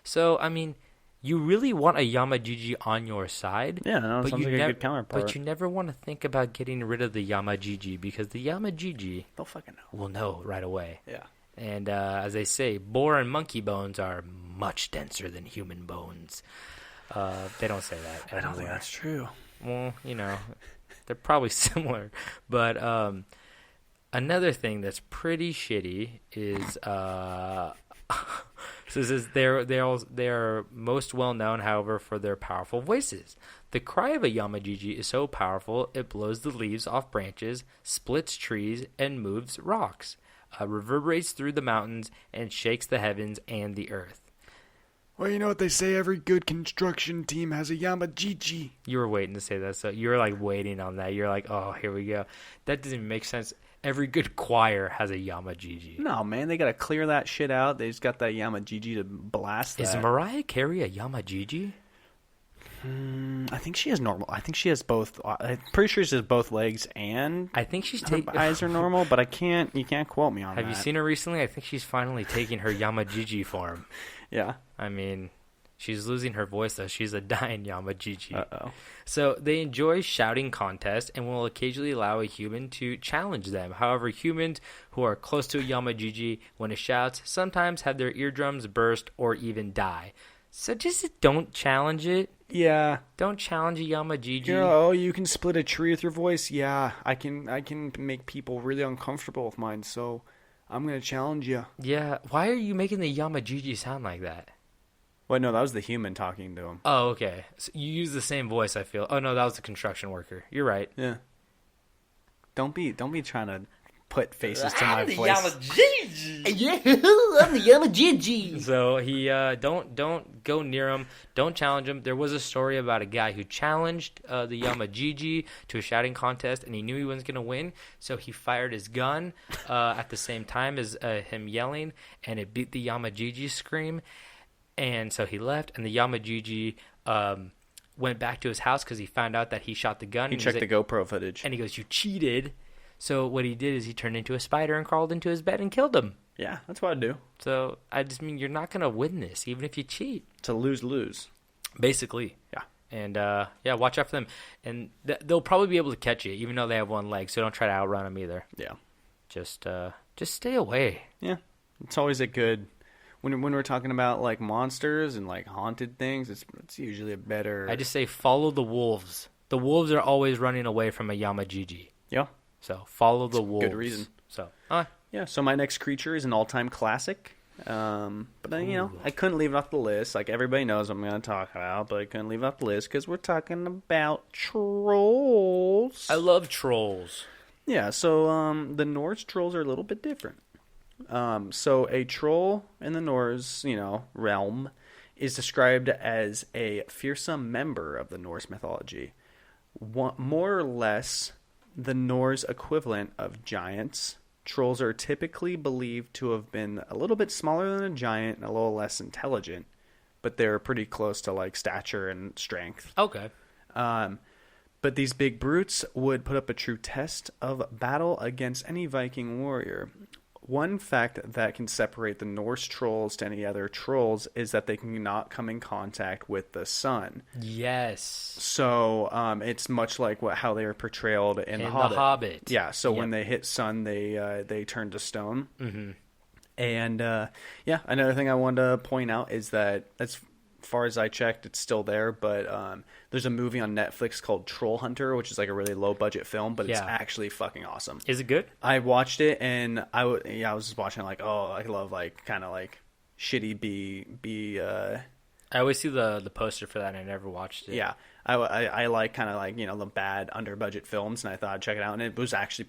Speaker 4: So, I mean, you really want a Yamajiji on your side.
Speaker 5: Yeah, no,
Speaker 4: but
Speaker 5: sounds
Speaker 4: you
Speaker 5: like a good counterpart.
Speaker 4: But you never want to think about getting rid of the Yamajiji because the Yamajiji
Speaker 5: They'll fucking know.
Speaker 4: will know right away.
Speaker 5: Yeah.
Speaker 4: And as they say, boar and monkey bones are much denser than human bones. They don't say that
Speaker 5: I don't think
Speaker 4: anymore.
Speaker 5: that's true.
Speaker 4: Well, you know, they're probably similar. But another thing that's pretty shitty is so this is they are most well known, however, for their powerful voices. The cry of a Yamajiji is so powerful it blows the leaves off branches, splits trees, and moves rocks. Reverberates through the mountains and shakes the heavens and the earth.
Speaker 3: Well, you know what they say, every good construction team has a Yamajiji.
Speaker 4: You were waiting to say that, so you were like waiting on that. You're like, oh, here we go. That doesn't even make sense. Every good choir has a Yamajiji.
Speaker 5: No, man, they gotta clear that shit out. They just got that Yamajiji to blast that.
Speaker 4: Is Mariah Carey a Yamajiji?
Speaker 5: I think she has normal. I think she has both. I'm pretty sure she has both legs and
Speaker 4: I think she's
Speaker 5: her
Speaker 4: taking.
Speaker 5: eyes are normal, but I can't. You can't quote me on that.
Speaker 4: Have you seen her recently? I think she's finally taking her Yamajiji form.
Speaker 5: Yeah.
Speaker 4: I mean, she's losing her voice though. She's a dying Yamajiji.
Speaker 5: Oh.
Speaker 4: So they enjoy shouting contests and will occasionally allow a human to challenge them. However, humans who are close to a Yamajiji when it shouts sometimes have their eardrums burst or even die. So just don't challenge it.
Speaker 5: Yeah.
Speaker 4: Don't challenge a Yamajiji.
Speaker 5: You know, oh, you can split a tree with your voice. Yeah, I can make people really uncomfortable with mine. So I'm gonna challenge you.
Speaker 4: Yeah. Why are you making the Yamajiji sound like that?
Speaker 5: Wait, no, that was the human talking to him.
Speaker 4: Oh, okay. So you use the same voice, I feel. Oh, no, that was the construction worker. You're right.
Speaker 5: Yeah. Don't be trying to put faces to my voice.
Speaker 4: Yeah, I'm the Yamajiji. So he don't go near him. Don't challenge him. There was a story about a guy who challenged the Yamajiji to a shouting contest, and he knew he wasn't going to win, so he fired his gun at the same time as him yelling, and it beat the Yamajiji scream. And so he left, and the Yamajiji went back to his house because he found out that he shot the gun.
Speaker 5: He checked the GoPro footage.
Speaker 4: And he goes, "You cheated." So what he did is he turned into a spider and crawled into his bed and killed him.
Speaker 5: Yeah, that's what I'd do.
Speaker 4: So I just mean you're not going to win this, even if you cheat.
Speaker 5: It's a lose-lose.
Speaker 4: Basically.
Speaker 5: Yeah.
Speaker 4: And, watch out for them. And they'll probably be able to catch you, even though they have one leg, so don't try to outrun them either.
Speaker 5: Yeah.
Speaker 4: Just stay away.
Speaker 5: Yeah. It's always a good... When we're talking about, like, monsters and, like, haunted things, it's usually a better...
Speaker 4: I just say follow the wolves. The wolves are always running away from a Yamajiji.
Speaker 5: Yeah.
Speaker 4: So follow the wolves.
Speaker 5: Good reason.
Speaker 4: So,
Speaker 5: yeah, so my next creature is an all-time classic. But then, I couldn't leave it off the list. Like, everybody knows what I'm going to talk about, but I couldn't leave it off the list because we're talking about trolls.
Speaker 4: I love trolls.
Speaker 5: Yeah, so the Norse trolls are a little bit different. So a troll in the Norse, realm is described as a fearsome member of the Norse mythology. More or less the Norse equivalent of giants. Trolls are typically believed to have been a little bit smaller than a giant and a little less intelligent, but they're pretty close to like stature and strength.
Speaker 4: Okay.
Speaker 5: But these big brutes would put up a true test of battle against any Viking warrior. One fact that can separate the Norse trolls to any other trolls is that they cannot come in contact with the sun.
Speaker 4: Yes.
Speaker 5: So it's much like how they were portrayed in The
Speaker 4: Hobbit.
Speaker 5: Yeah, so when they hit sun, they turn to stone.
Speaker 4: Mm-hmm.
Speaker 5: And another thing I wanted to point out is that as far as I checked, it's still there, but there's a movie on Netflix called Troll Hunter, which is like a really low budget film, but it's actually fucking awesome.
Speaker 4: Is it good?
Speaker 5: I watched it and I was just watching like, oh, I love like kind of like shitty B.
Speaker 4: I always see the poster for that and I never watched it.
Speaker 5: Yeah, I like kind of like the bad under budget films, and I thought I'd check it out, and it was actually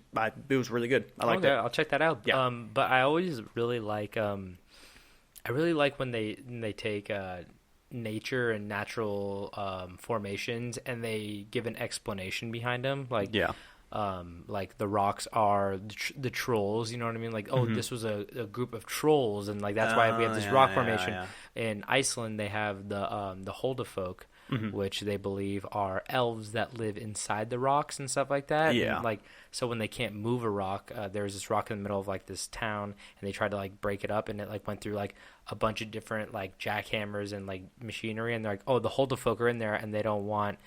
Speaker 5: it was really good. I liked it.
Speaker 4: I'll check that out.
Speaker 5: Yeah.
Speaker 4: But I always really like when they take nature and natural formations and they give an explanation behind them, like like the rocks are the trolls, you know what I mean, like this was a group of trolls, and like that's why we have this rock formation. In Iceland they have the Holdafolk, which they believe are elves that live inside the rocks and stuff like that. And, like, so when they can't move a rock, there's this rock in the middle of like this town, and they tried to like break it up, and it like went through like a bunch of different like jackhammers and like machinery, and they're like, oh, the Holdafolk are in there, and they don't want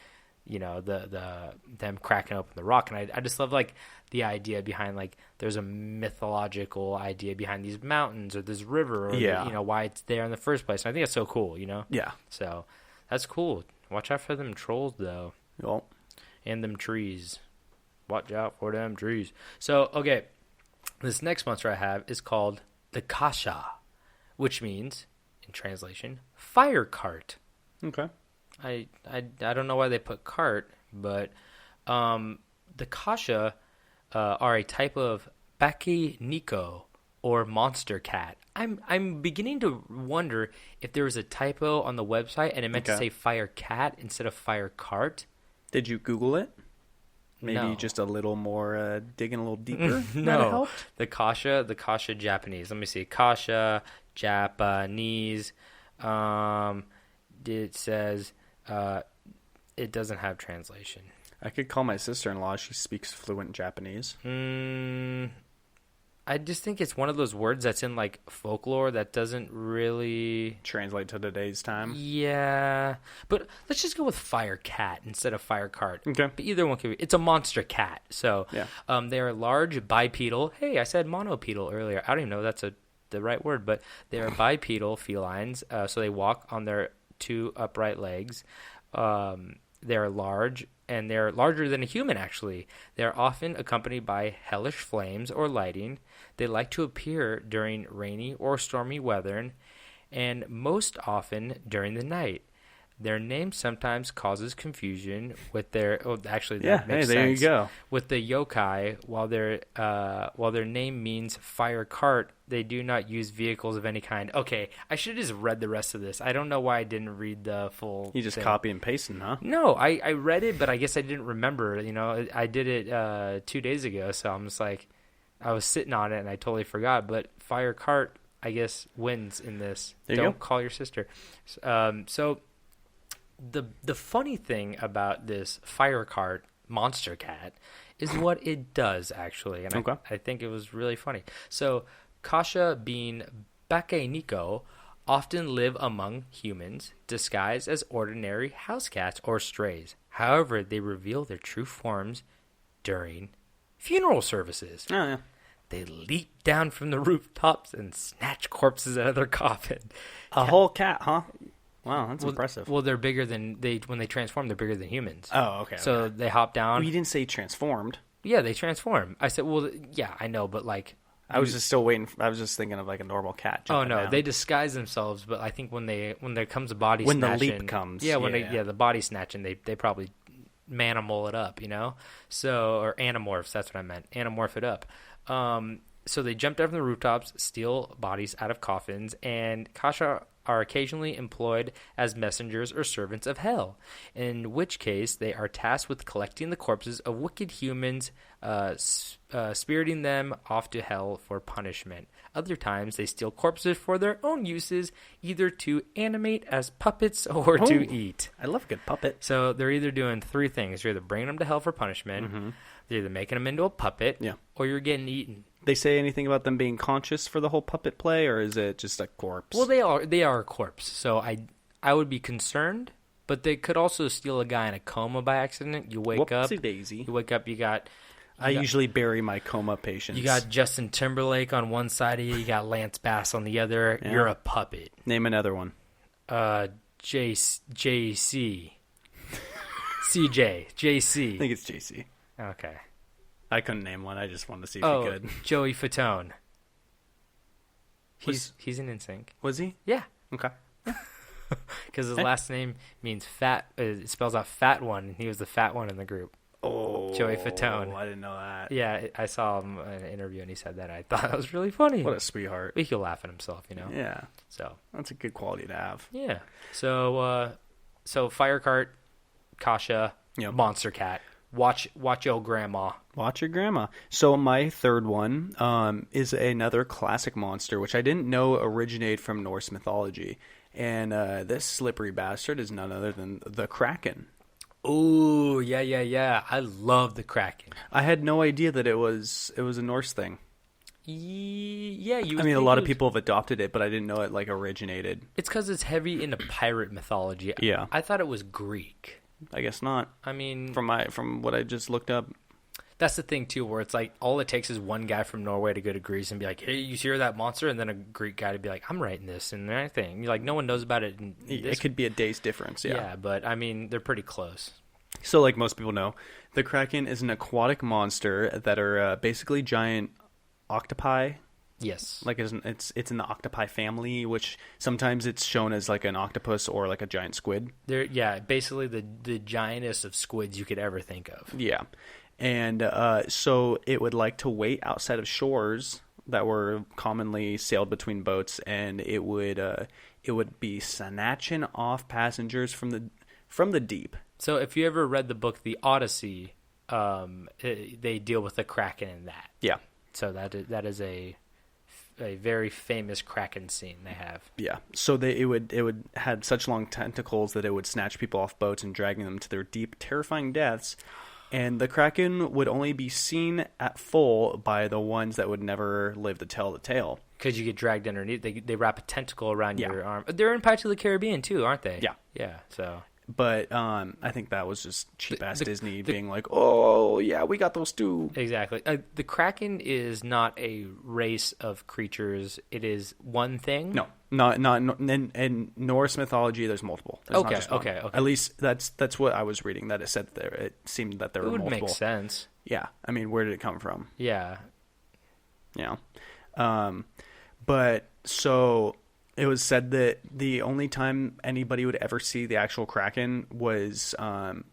Speaker 4: them cracking open the rock. And I just love like the idea behind like there's a mythological idea behind these mountains or this river, or why it's there in the first place. And I think it's so cool, so that's cool. Watch out for them trolls though. And them trees. Watch out for them trees. So okay, this next monster I have is called the Kasha, which means in translation fire cart.
Speaker 5: Okay.
Speaker 4: I don't know why they put cart, but the Kasha are a type of Baki Nico or monster cat. I'm beginning to wonder if there was a typo on the website and it meant to say fire cat instead of fire cart.
Speaker 5: Did you Google it? Maybe
Speaker 4: No.
Speaker 5: just a little more digging a little deeper.
Speaker 4: No, the Kasha Japanese. Let me see, Kasha Japanese. It says it doesn't have translation.
Speaker 5: I could call my sister-in-law. She speaks fluent Japanese.
Speaker 4: I just think it's one of those words that's in like folklore that doesn't really
Speaker 5: translate to today's time.
Speaker 4: Yeah, but let's just go with fire cat instead of fire cart.
Speaker 5: Okay.
Speaker 4: But either one could be. It's a monster cat. So they are large bipedal. Hey, I said monopedal earlier. I don't even know if that's the right word, but they are bipedal felines. So they walk on their two upright legs. They're large, and they're larger than a human, actually. They're often accompanied by hellish flames or lighting. They like to appear during rainy or stormy weather, and most often during the night. Their name sometimes causes confusion with their. Oh, actually, that
Speaker 5: Yeah,
Speaker 4: makes
Speaker 5: hey, there
Speaker 4: sense.
Speaker 5: you go.
Speaker 4: With the Yōkai, while their name means fire cart, they do not use vehicles of any kind. Okay, I should have just read the rest of this. I don't know why I didn't read the full.
Speaker 5: You just
Speaker 4: thing.
Speaker 5: copy and pasting, huh?
Speaker 4: No, I read it, but I guess I didn't remember. You know, I did it 2 days ago, so I'm just like, I was sitting on it and I totally forgot. But fire cart, I guess, wins in this.
Speaker 5: There you
Speaker 4: Don't
Speaker 5: go.
Speaker 4: call your sister. So the funny thing about this fire cart monster cat is what it does, actually. And
Speaker 5: Okay.
Speaker 4: I think it was really funny. So Kasha, being Bakeniko, often live among humans disguised as ordinary house cats or strays. However, they reveal their true forms during funeral services.
Speaker 5: Oh, yeah.
Speaker 4: They leap down from the rooftops and snatch corpses out of their coffin.
Speaker 5: A whole cat, huh? Wow, that's impressive.
Speaker 4: Well, they're bigger than when they transform. They're bigger than humans.
Speaker 5: Oh, okay.
Speaker 4: So they hop down.
Speaker 5: Well, you didn't say transformed.
Speaker 4: Yeah, they transform. I said, well, yeah, I know, but like,
Speaker 5: I was just still waiting. I was just thinking of like a normal cat.
Speaker 4: oh
Speaker 5: jumping
Speaker 4: no,
Speaker 5: down.
Speaker 4: they disguise themselves. But I think when there comes a body
Speaker 5: When the
Speaker 4: snatching,
Speaker 5: leap comes,
Speaker 4: yeah, when
Speaker 5: yeah.
Speaker 4: the body snatching, they probably manimal it up, you know. So or anamorphs. That's what I meant. Anamorph it up. So they jump down from the rooftops, steal bodies out of coffins, and Kasha are occasionally employed as messengers or servants of hell, in which case they are tasked with collecting the corpses of wicked humans, spiriting them off to hell for punishment. Other times they steal corpses for their own uses, either to animate as puppets or to eat.
Speaker 5: I love a good puppet.
Speaker 4: So they're either doing three things. You're either bringing them to hell for punishment, they're either making them into a puppet,
Speaker 5: Yeah.
Speaker 4: or you're getting eaten.
Speaker 5: They say anything about them being conscious for the whole puppet play, or is it just a corpse?
Speaker 4: Well, they are a corpse, so I would be concerned, but they could also steal a guy in a coma by accident. You wake up,
Speaker 5: Whoopsie daisy.
Speaker 4: you wake up,
Speaker 5: I usually bury my coma patients.
Speaker 4: you got Justin Timberlake on one side of you, you got Lance Bass on the other.
Speaker 5: Yeah.
Speaker 4: You're a puppet.
Speaker 5: Name another one.
Speaker 4: JC. CJ. JC.
Speaker 5: I think it's JC.
Speaker 4: Okay.
Speaker 5: I couldn't name one. I just wanted to see if
Speaker 4: Oh,
Speaker 5: you could.
Speaker 4: Joey Fatone.
Speaker 5: Was-
Speaker 4: He's in NSYNC.
Speaker 5: Was he?
Speaker 4: Yeah.
Speaker 5: Okay.
Speaker 4: Because his last name means fat. It spells out fat one, and he was the fat one in the group.
Speaker 5: Oh,
Speaker 4: Joey Fatone.
Speaker 5: I didn't know that.
Speaker 4: Yeah, I saw him in an interview, and he said that. I thought that was really funny.
Speaker 5: What a sweetheart.
Speaker 4: He could laugh at himself, you know.
Speaker 5: Yeah,
Speaker 4: So
Speaker 5: that's a good quality to have.
Speaker 4: yeah. So Firecart, Kasha,
Speaker 5: Yep.
Speaker 4: Monster Cat. Watch your grandma.
Speaker 5: Watch your grandma. So my third one is another classic monster, which I didn't know originated from Norse mythology. And this slippery bastard is none other than the Kraken.
Speaker 4: Ooh, yeah. I love the Kraken.
Speaker 5: I had no idea that it was a Norse thing.
Speaker 4: Yeah, you.
Speaker 5: I
Speaker 4: would
Speaker 5: mean, a
Speaker 4: think
Speaker 5: lot
Speaker 4: it
Speaker 5: of
Speaker 4: was-
Speaker 5: people have adopted it, but I didn't know it like originated.
Speaker 4: It's because it's heavy into pirate mythology.
Speaker 5: Yeah.
Speaker 4: I thought it was Greek.
Speaker 5: I guess not.
Speaker 4: I mean,
Speaker 5: From what I just looked up.
Speaker 4: that's the thing too, where it's like all it takes is one guy from Norway to go to Greece and be like, "Hey, you hear that monster?" And then a Greek guy to be like, "I'm writing this and everything." You're like, no one knows about it. In
Speaker 5: It
Speaker 4: this.
Speaker 5: could be a day's difference.
Speaker 4: Yeah, but I mean, they're pretty close.
Speaker 5: So, like most people know, the Kraken is an aquatic monster that are basically giant octopi.
Speaker 4: Yes.
Speaker 5: Like it's in the octopi family, which sometimes it's shown as like an octopus or like a giant squid.
Speaker 4: They're basically the giantest of squids you could ever think of.
Speaker 5: Yeah, and so it would like to wait outside of shores that were commonly sailed between boats, and it would be snatching off passengers from the deep.
Speaker 4: So if you ever read the book The Odyssey, they deal with the Kraken in that.
Speaker 5: Yeah.
Speaker 4: So that is a very famous Kraken scene they have.
Speaker 5: Yeah, so it would had such long tentacles that it would snatch people off boats and dragging them to their deep, terrifying deaths. And the Kraken would only be seen at full by the ones that would never live to tell the tale.
Speaker 4: Because you get dragged underneath. They wrap a tentacle around
Speaker 5: Yeah.
Speaker 4: your arm. They're in Pirates of the Caribbean too, aren't they?
Speaker 5: Yeah.
Speaker 4: Yeah, so...
Speaker 5: But I think that was just cheap-ass
Speaker 4: The-
Speaker 5: Disney
Speaker 4: the-
Speaker 5: being like, oh, yeah, we got those too.
Speaker 4: Exactly. The Kraken is not a race of creatures. It is one thing.
Speaker 5: No, not in Norse mythology, there's multiple. There's not
Speaker 4: Okay,
Speaker 5: just one.
Speaker 4: okay.
Speaker 5: At least that's what I was reading, that it said there. It seemed that there
Speaker 4: It
Speaker 5: were
Speaker 4: would
Speaker 5: multiple.
Speaker 4: make sense.
Speaker 5: Yeah, I mean, where did it come from?
Speaker 4: Yeah.
Speaker 5: Yeah. But so It was said that the only time anybody would ever see the actual Kraken was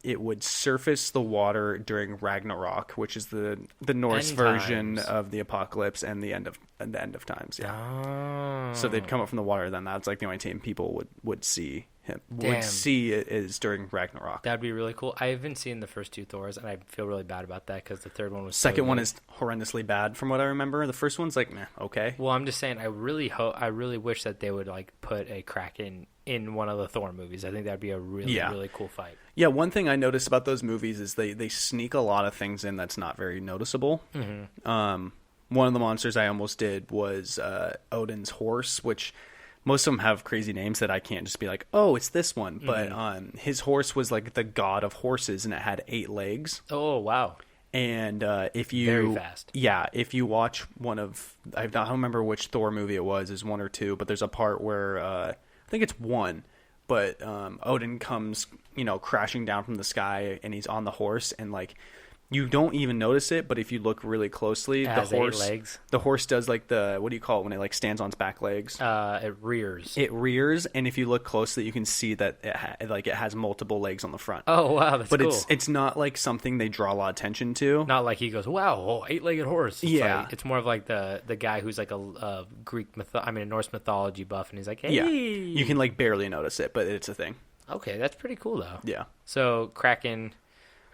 Speaker 5: it would surface the water during Ragnarok, which is the Norse
Speaker 4: End
Speaker 5: version
Speaker 4: times.
Speaker 5: of the apocalypse and the end of times. Yeah.
Speaker 4: Oh.
Speaker 5: So they'd come up from the water. Then that's like the only time people would see him.
Speaker 4: Damn.
Speaker 5: Would see it is during Ragnarok.
Speaker 4: That'd be really cool. I haven't seen the first 2 Thors, and I feel really bad about that because the third one was
Speaker 5: Second
Speaker 4: so
Speaker 5: one
Speaker 4: good.
Speaker 5: is horrendously bad from what I remember. The first one's like, meh, okay.
Speaker 4: Well, I'm just saying, I really wish that they would like put a Kraken in one of the Thor movies. I think that'd be a really cool fight.
Speaker 5: Yeah, one thing I noticed about those movies is they sneak a lot of things in that's not very noticeable.
Speaker 4: Mm-hmm.
Speaker 5: One of the monsters I almost did was Odin's horse, which most of them have crazy names that I can't just be like, oh, it's this one. But his horse was like the god of horses, and it had 8 legs.
Speaker 4: Oh, wow.
Speaker 5: And if you
Speaker 4: Very fast.
Speaker 5: Yeah, if you watch one of I don't remember which Thor movie it was, is 1 or 2, but there's a part where I think it's 1, but Odin comes, crashing down from the sky, and he's on the horse, and like you don't even notice it, but if you look really closely,
Speaker 4: It
Speaker 5: the
Speaker 4: has 8
Speaker 5: horse
Speaker 4: legs.
Speaker 5: the horse does like the, what do you call it when it like stands on its back legs?
Speaker 4: It rears.
Speaker 5: It rears, and if you look closely, you can see that it has multiple legs on the front.
Speaker 4: Oh, wow, that's
Speaker 5: but
Speaker 4: cool.
Speaker 5: it's not like something they draw a lot of attention to.
Speaker 4: Not like he goes, wow, 8-legged horse. It's
Speaker 5: Yeah.
Speaker 4: like, it's more of like the guy who's like a a Norse mythology buff, and he's like, hey.
Speaker 5: Yeah, you can like barely notice it, but it's a thing.
Speaker 4: Okay, that's pretty cool though.
Speaker 5: Yeah,
Speaker 4: So Kraken,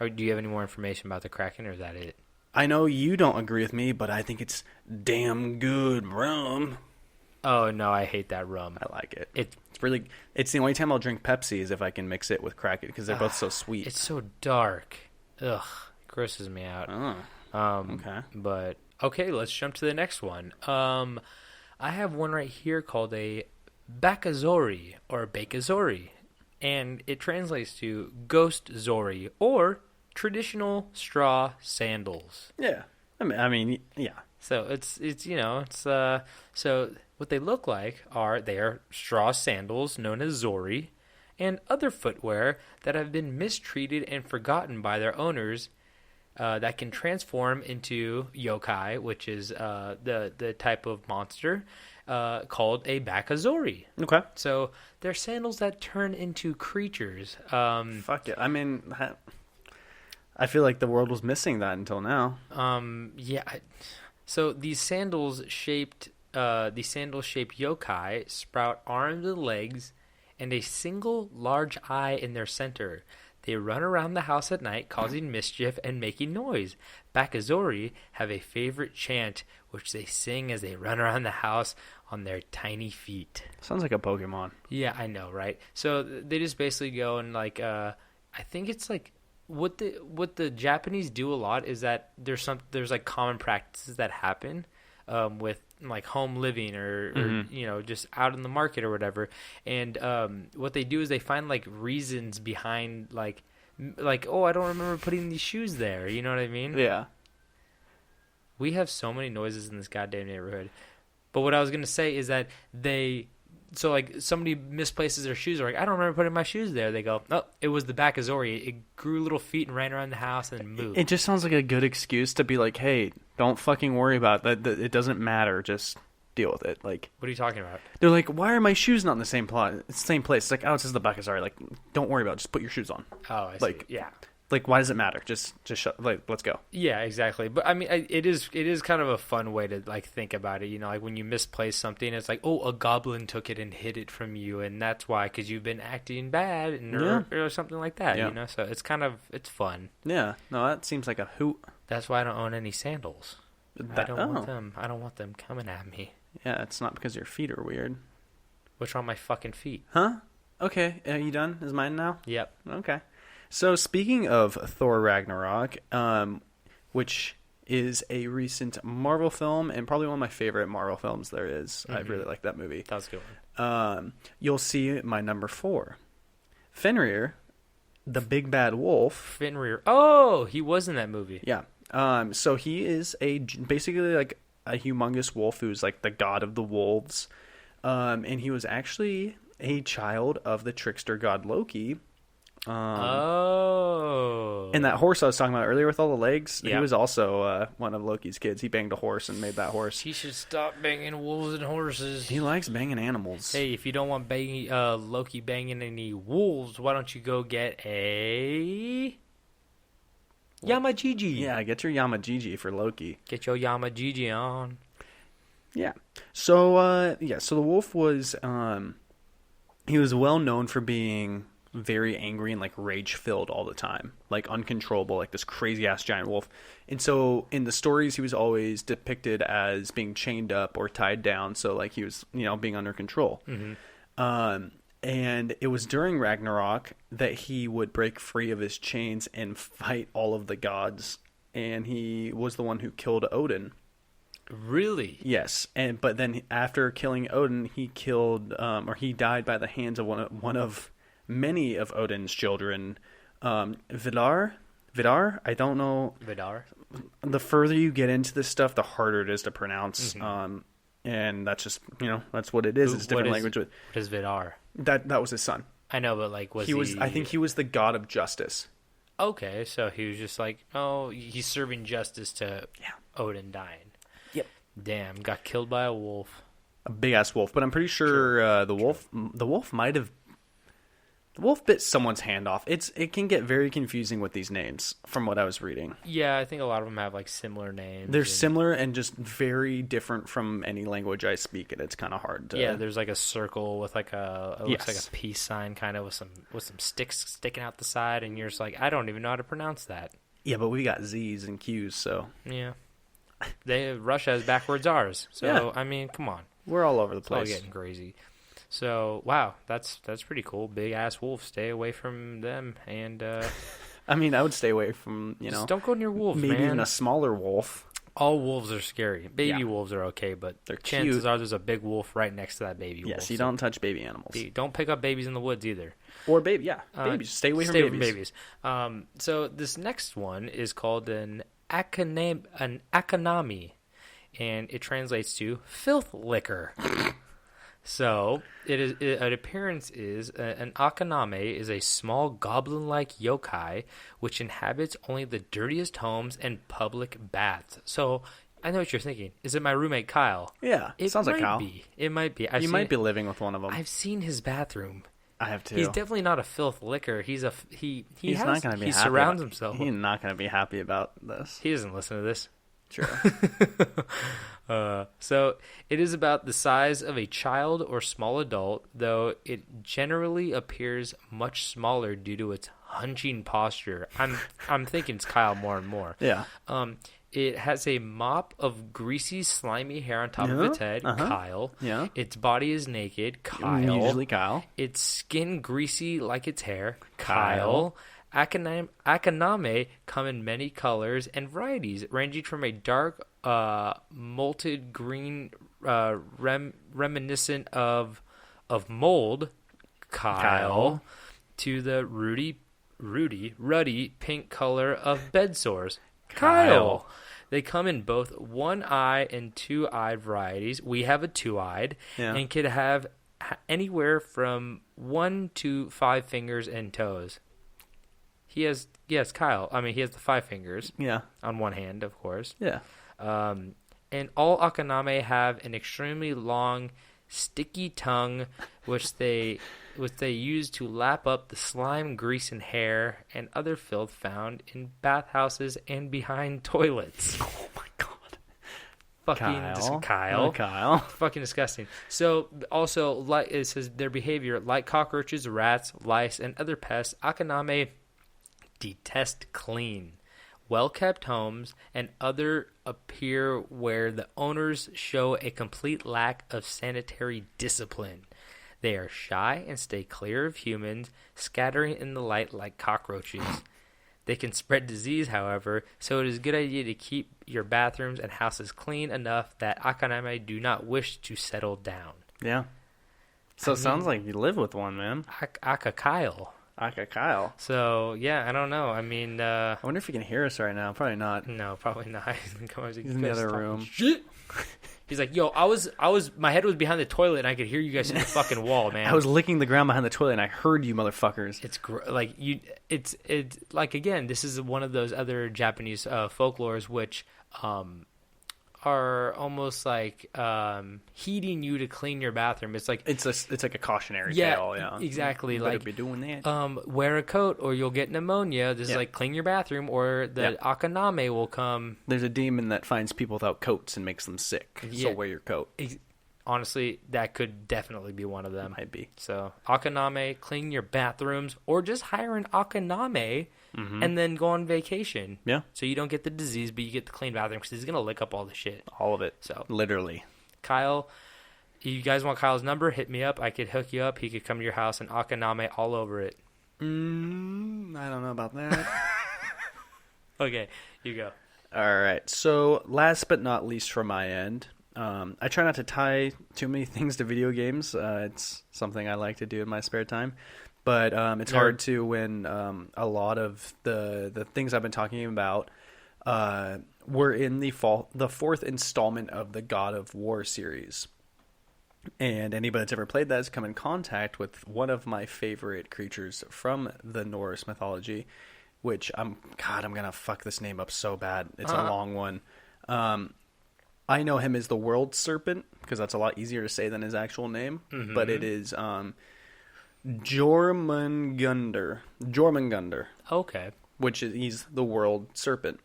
Speaker 4: or do you have any more information about the Kraken, or is that it?
Speaker 5: I know you don't agree with me, but I think it's damn good rum.
Speaker 4: Oh no, I hate that rum.
Speaker 5: I like it.
Speaker 4: It
Speaker 5: It's the only time I'll drink Pepsi is if I can mix it with Kraken, because they're both so sweet.
Speaker 4: It's so dark. Ugh, grosses me out.
Speaker 5: Okay.
Speaker 4: But okay, let's jump to the next one. I have one right here called a Bakazori or Bakazori, and it translates to ghost zori or traditional straw sandals.
Speaker 5: Yeah. I mean, yeah.
Speaker 4: So it's so what they look like they are straw sandals known as zori, and other footwear that have been mistreated and forgotten by their owners, that can transform into Yōkai, which is the type of monster called a Bakazori.
Speaker 5: Okay.
Speaker 4: So they're sandals that turn into creatures.
Speaker 5: Fuck it. I mean, I feel like the world was missing that until now.
Speaker 4: So these sandals shaped Yōkai sprout arms and legs and a single large eye in their center. They run around the house at night, causing mischief and making noise. Bakazori have a favorite chant, which they sing as they run around the house on their tiny feet.
Speaker 5: Sounds like a Pokemon.
Speaker 4: Yeah, I know, right? So they just basically go and like, I think it's like what the Japanese do a lot is that there's like common practices that happen with like home living or just out in the market or whatever, and what they do is they find like reasons behind like oh, I don't remember putting these shoes there, you know what I mean?
Speaker 5: Yeah.
Speaker 4: We have so many noises in this goddamn neighborhood. But what I was gonna say is that so like somebody misplaces their shoes, or like I don't remember putting my shoes there. They go, oh, it was the Bakazori. It grew little feet and ran around the house and then moved.
Speaker 5: It just sounds like a good excuse to be like, hey, don't fucking worry about that. It doesn't matter. Just deal with it. Like,
Speaker 4: What are you talking about?
Speaker 5: they're like, why are my shoes not in the same place? It's like, oh, it's just the Bakazari. Like, don't worry about it. Just put your shoes on.
Speaker 4: Oh, I see.
Speaker 5: Like,
Speaker 4: Yeah.
Speaker 5: Like, why does it matter? Just let's go.
Speaker 4: Yeah, exactly. But I mean, it is kind of a fun way to like think about it. You know, like when you misplace something, it's like, oh, a goblin took it and hid it from you, and that's why, because you've been acting bad, or something like that.
Speaker 5: Yeah.
Speaker 4: You know, so it's fun.
Speaker 5: Yeah. No, that seems like a hoot.
Speaker 4: That's why I don't own any sandals. I don't want
Speaker 5: oh.
Speaker 4: them. I don't want them coming at me.
Speaker 5: Yeah, it's not because your feet are weird.
Speaker 4: Which are on my fucking feet.
Speaker 5: Huh? Okay. Are you done? Is mine now?
Speaker 4: Yep.
Speaker 5: Okay. So speaking of Thor Ragnarok, which is a recent Marvel film and probably one of my favorite Marvel films there is. I really like that movie.
Speaker 4: That was a good one.
Speaker 5: You'll see my number 4. Fenrir, the big bad wolf.
Speaker 4: Fenrir. Oh, he was in that movie.
Speaker 5: Yeah. So he is basically like a humongous wolf who's like the god of the wolves. And he was actually a child of the trickster god Loki.
Speaker 4: Oh.
Speaker 5: And that horse I was talking about earlier with all the legs, he
Speaker 4: Yeah.
Speaker 5: was also one of Loki's kids. He banged a horse and made that horse.
Speaker 4: He should stop banging wolves and horses.
Speaker 5: He likes banging animals.
Speaker 4: Hey, if you don't want Loki banging any wolves, why don't you go get a Yamajiji?
Speaker 5: Yeah, get your Yamajiji for Loki.
Speaker 4: Get your Yamajiji on.
Speaker 5: Yeah. So so the wolf was he was well known for being very angry and like rage filled all the time, like uncontrollable, like this crazy ass giant wolf. And so in the stories he was always depicted as being chained up or tied down, so like he was, being under control. And it was during Ragnarok that he would break free of his chains and fight all of the gods, and he was the one who killed Odin.
Speaker 4: Really?
Speaker 5: Yes, but then after killing Odin, he killed he died by the hands of one of many of Odin's children. Vidar, I don't know.
Speaker 4: Vidar?
Speaker 5: The further you get into this stuff, the harder it is to pronounce. And that's just that's what it is. It's a different language.
Speaker 4: What is Vidar?
Speaker 5: That was his son.
Speaker 4: I know, but like, was he?
Speaker 5: I think he was the god of justice.
Speaker 4: Okay, so he was just like, he's serving justice to Odin dying.
Speaker 5: Yep.
Speaker 4: Damn, got killed by a wolf.
Speaker 5: A big ass wolf, but I'm pretty sure the wolf might have. The wolf bit someone's hand off. It can get very confusing with these names, from what I was reading.
Speaker 4: Yeah, I think a lot of them have like similar names.
Speaker 5: They're similar and just very different from any language I speak, and it's kind of hard to.
Speaker 4: Yeah, there's like a circle with like looks like a peace sign, kind of with some sticks sticking out the side, and you're just like, I don't even know how to pronounce that.
Speaker 5: Yeah, but we got Z's and Q's, so
Speaker 4: yeah. Russia has backwards R's, so
Speaker 5: Yeah.
Speaker 4: I mean, come on,
Speaker 5: we're all over the
Speaker 4: it's all
Speaker 5: place.
Speaker 4: getting crazy. So wow, that's pretty cool. Big ass wolf, stay away from them, and
Speaker 5: I mean, I would stay away from
Speaker 4: just don't go near wolves,
Speaker 5: maybe
Speaker 4: man.
Speaker 5: even a smaller wolf.
Speaker 4: All wolves are scary. Baby
Speaker 5: Yeah.
Speaker 4: wolves are okay, but
Speaker 5: They're
Speaker 4: chances
Speaker 5: cute.
Speaker 4: are there's a big wolf right next to that baby wolf.
Speaker 5: Yes, you don't touch baby animals
Speaker 4: Don't pick up babies in the woods either.
Speaker 5: or babies. Stay away from babies.
Speaker 4: So this next one is called an akanami, and it translates to filth liquor. So an appearance is an akaname is a small goblin-like yokai which inhabits only the dirtiest homes and public baths. So I know what you're thinking. Is it my roommate Kyle?
Speaker 5: Yeah,
Speaker 4: It
Speaker 5: sounds like
Speaker 4: might
Speaker 5: Kyle.
Speaker 4: be. It might be.
Speaker 5: You might be living with one of them.
Speaker 4: I've seen his bathroom.
Speaker 5: I have too.
Speaker 4: He's definitely not a filth liquor. He's not
Speaker 5: going to be.
Speaker 4: He
Speaker 5: happy
Speaker 4: surrounds
Speaker 5: about,
Speaker 4: himself.
Speaker 5: He's not going to be happy about this.
Speaker 4: He doesn't listen to this.
Speaker 5: Sure.
Speaker 4: So it is about the size of a child or small adult, though it generally appears much smaller due to its hunching posture. I'm thinking it's Kyle more and more.
Speaker 5: Yeah.
Speaker 4: It has a mop of greasy, slimy hair on top of its head. Kyle.
Speaker 5: Yeah.
Speaker 4: Its body is naked. Kyle.
Speaker 5: Usually Kyle.
Speaker 4: Its skin greasy like its hair. Kyle. Akaname come in many colors and varieties, ranging from a dark, molted green, reminiscent of mold, Kyle, to the ruddy pink color of bed sores, Kyle. They come in both one-eye and two-eyed varieties. We have a two-eyed, and could have anywhere from 1 to 5 fingers and toes. Kyle. I mean, he has the 5 fingers.
Speaker 5: Yeah.
Speaker 4: On one hand, of course.
Speaker 5: Yeah.
Speaker 4: And all akaname have an extremely long, sticky tongue, which they use to lap up the slime, grease, and hair and other filth found in bathhouses and behind toilets.
Speaker 5: Oh my god.
Speaker 4: Fucking
Speaker 5: Kyle.
Speaker 4: Kyle. Fucking disgusting. So also, like it says, their behavior, like cockroaches, rats, lice, and other pests, akaname detest clean, well-kept homes, and other appear where the owners show a complete lack of sanitary discipline. They are shy and stay clear of humans, scattering in the light like cockroaches. They can spread disease, however, so it is a good idea to keep your bathrooms and houses clean enough that akaname do not wish to settle down.
Speaker 5: Yeah. So it sounds like you live with one, man.
Speaker 4: Kyle.
Speaker 5: Kyle.
Speaker 4: So, yeah, I don't know. I mean,
Speaker 5: I wonder if he can hear us right now. Probably not.
Speaker 4: no, probably not.
Speaker 5: He's in the other room.
Speaker 4: Shit. He's like, yo, my head was behind the toilet and I could hear you guys in the fucking wall, man.
Speaker 5: I was licking the ground behind the toilet and I heard you motherfuckers.
Speaker 4: It's like, again, this is one of those other Japanese folklores which are almost like heeding you to clean your bathroom. It's like
Speaker 5: it's like a cautionary tale. Yeah,
Speaker 4: exactly.
Speaker 5: You
Speaker 4: like
Speaker 5: better be doing that.
Speaker 4: Wear a coat or you'll get pneumonia. This is
Speaker 5: Yeah.
Speaker 4: like clean your bathroom or the Akaname will come.
Speaker 5: There's a demon that finds people without coats and makes them sick.
Speaker 4: Yeah.
Speaker 5: So wear your coat.
Speaker 4: Honestly, that could definitely be one of them.
Speaker 5: Might be.
Speaker 4: So Akaname, clean your bathrooms, or just hire an Akaname and then go on vacation.
Speaker 5: Yeah.
Speaker 4: So you don't get the disease, but you get the clean bathroom because he's gonna lick up all the shit.
Speaker 5: All of it.
Speaker 4: So
Speaker 5: Literally.
Speaker 4: Kyle, you guys want Kyle's number? Hit me up. I could hook you up. He could come to your house and Akaname all over it.
Speaker 5: I don't know about that.
Speaker 4: Okay, you go.
Speaker 5: All right. So last but not least from my end, I try not to tie too many things to video games. It's something I like to do in my spare time. But it's hard to when a lot of the things I've been talking about were in the fourth installment of the God of War series. And anybody that's ever played that has come in contact with one of my favorite creatures from the Norse mythology, which I'm going to fuck this name up so bad. It's a long one. I know him as the World Serpent because that's a lot easier to say than his actual name. But it is Jormungandr.
Speaker 4: Okay.
Speaker 5: Which is he's the World Serpent.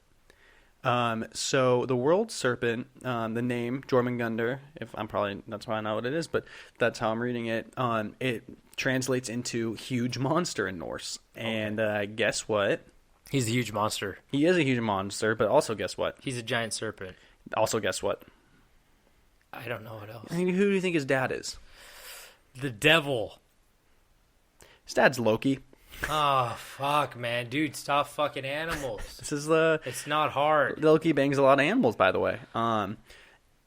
Speaker 5: So the World Serpent, the name Jormungandr, that's probably not what it is, but that's how I'm reading it. It translates into huge monster in Norse. And guess what?
Speaker 4: He's a huge monster.
Speaker 5: He is a huge monster, but also guess what?
Speaker 4: He's a giant serpent.
Speaker 5: Also guess what?
Speaker 4: I don't know what else.
Speaker 5: Who do you think his dad is?
Speaker 4: The devil.
Speaker 5: His dad's Loki.
Speaker 4: Oh, fuck, man. Dude, stop fucking animals.
Speaker 5: This is
Speaker 4: It's not hard.
Speaker 5: Loki bangs a lot of animals, by the way.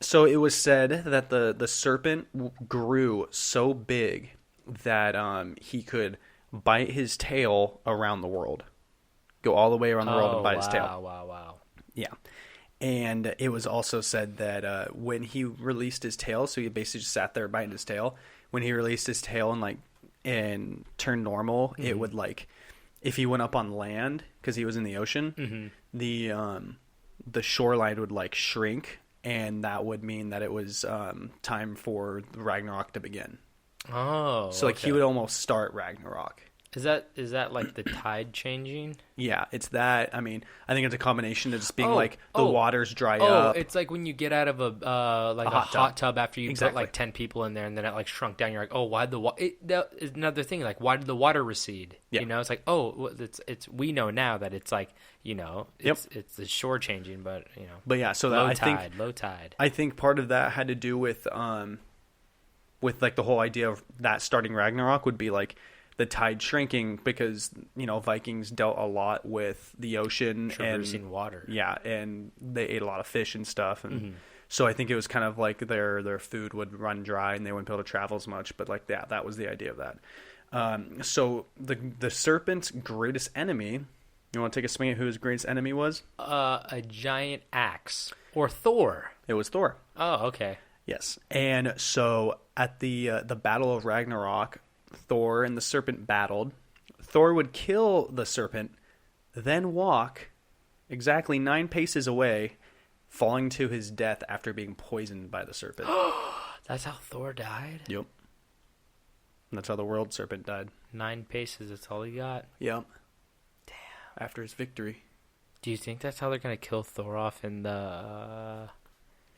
Speaker 5: So it was said that the serpent grew so big that he could bite his tail around the world. Go all the way around the world and bite his tail.
Speaker 4: Wow.
Speaker 5: Yeah. And it was also said that when he released his tail, so he basically just sat there biting his tail. When he released his tail and turned normal, it would if he went up on land because he was in the ocean, the shoreline would shrink, and that would mean that it was time for Ragnarok to begin.
Speaker 4: Oh,
Speaker 5: so he would almost start Ragnarok.
Speaker 4: Is that like the tide changing?
Speaker 5: Yeah, it's that. I mean, I think it's a combination of just being the waters dry up.
Speaker 4: Oh, it's like when you get out of a hot tub after you
Speaker 5: Exactly.
Speaker 4: put 10 people in there and then it shrunk down. You're like, oh, why that is another thing. Like, why did the water recede?
Speaker 5: Yeah.
Speaker 4: You know, it's like, oh, it's we know now that it's it's the shore changing, but
Speaker 5: But yeah, so
Speaker 4: low
Speaker 5: tide. I think part of that had to do with the whole idea of that starting Ragnarok would be the tide shrinking because Vikings dealt a lot with the ocean
Speaker 4: Traversing
Speaker 5: and
Speaker 4: water.
Speaker 5: Yeah, and they ate a lot of fish and stuff, and so I think it was kind of like their food would run dry and they wouldn't be able to travel as much. But that was the idea of that. So the serpent's greatest enemy. You want to take a swing at who his greatest enemy was?
Speaker 4: A giant axe or Thor.
Speaker 5: It was Thor.
Speaker 4: Oh, okay.
Speaker 5: Yes, and so at the Battle of Ragnarok, Thor and the serpent battled. Thor would kill the serpent, then walk exactly 9 paces away, falling to his death after being poisoned by the serpent.
Speaker 4: That's how Thor died?
Speaker 5: Yep. And that's how the world serpent died.
Speaker 4: 9 paces, that's all he got.
Speaker 5: Yep. Damn. After his victory.
Speaker 4: Do you think that's how they're going to kill Thor off in the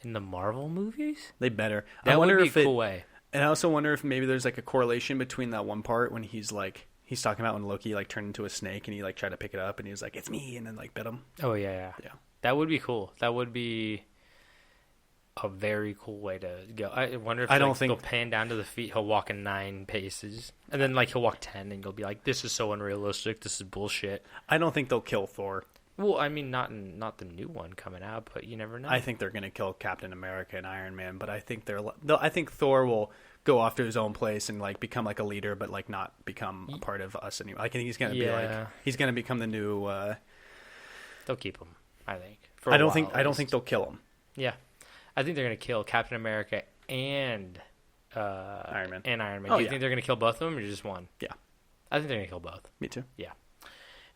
Speaker 4: Marvel movies?
Speaker 5: They better.
Speaker 4: That would be a cool way.
Speaker 5: And I also wonder if maybe there's a correlation between that one part when he's talking about when Loki turned into a snake and he tried to pick it up and he was like, it's me, and then bit him.
Speaker 4: Oh yeah. That would be cool. That would be a very cool way to go. I wonder if they'll pan down to the feet. He'll walk in 9 paces, and then he'll walk 10, and you'll be like, "This is so unrealistic. This is bullshit."
Speaker 5: I don't think they'll kill Thor.
Speaker 4: Well, I mean, not the new one coming out, but you never know.
Speaker 5: I think they're going to kill Captain America and Iron Man, but I think I think Thor will go off to his own place and become a leader, but not become a part of us anymore. I think he's going to be he's going to become the new.
Speaker 4: They'll keep him, I think.
Speaker 5: I don't think they'll kill him.
Speaker 4: Yeah, I think they're gonna kill Captain America and
Speaker 5: Iron Man.
Speaker 4: Do you think they're gonna kill both of them or just one?
Speaker 5: Yeah.
Speaker 4: I think they're gonna kill both.
Speaker 5: Me too.
Speaker 4: Yeah.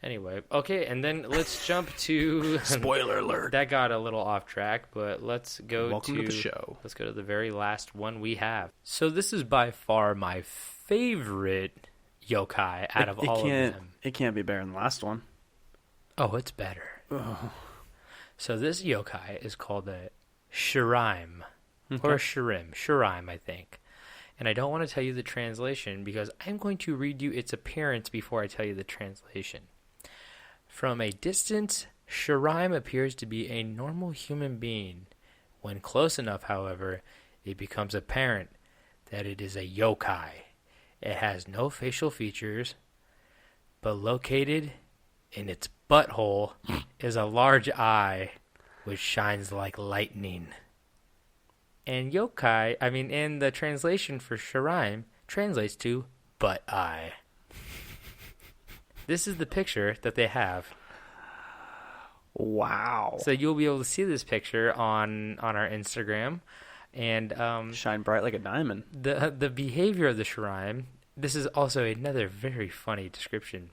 Speaker 4: Anyway, okay, and then let's jump to
Speaker 5: Spoiler alert.
Speaker 4: That got a little off track, but let's go
Speaker 5: Welcome to the show.
Speaker 4: Let's go to the very last one we have. So this is by far my favorite yokai out of all of them.
Speaker 5: It can't be better than the last one.
Speaker 4: Oh, it's better. So this yokai is called a shiraim, or a shirim. Shiraim, I think. And I don't want to tell you the translation because I'm going to read you its appearance before I tell you the translation. From a distance, shiraim appears to be a normal human being. When close enough, however, it becomes apparent that it is a yokai. It has no facial features, but located in its butthole is a large eye which shines like lightning. And yokai, and the translation for shiraim translates to butt eye. This is the picture that they have.
Speaker 5: Wow.
Speaker 4: So you'll be able to see this picture on our Instagram. And
Speaker 5: shine bright like a diamond.
Speaker 4: The behavior of the shiraim, this is also another very funny description.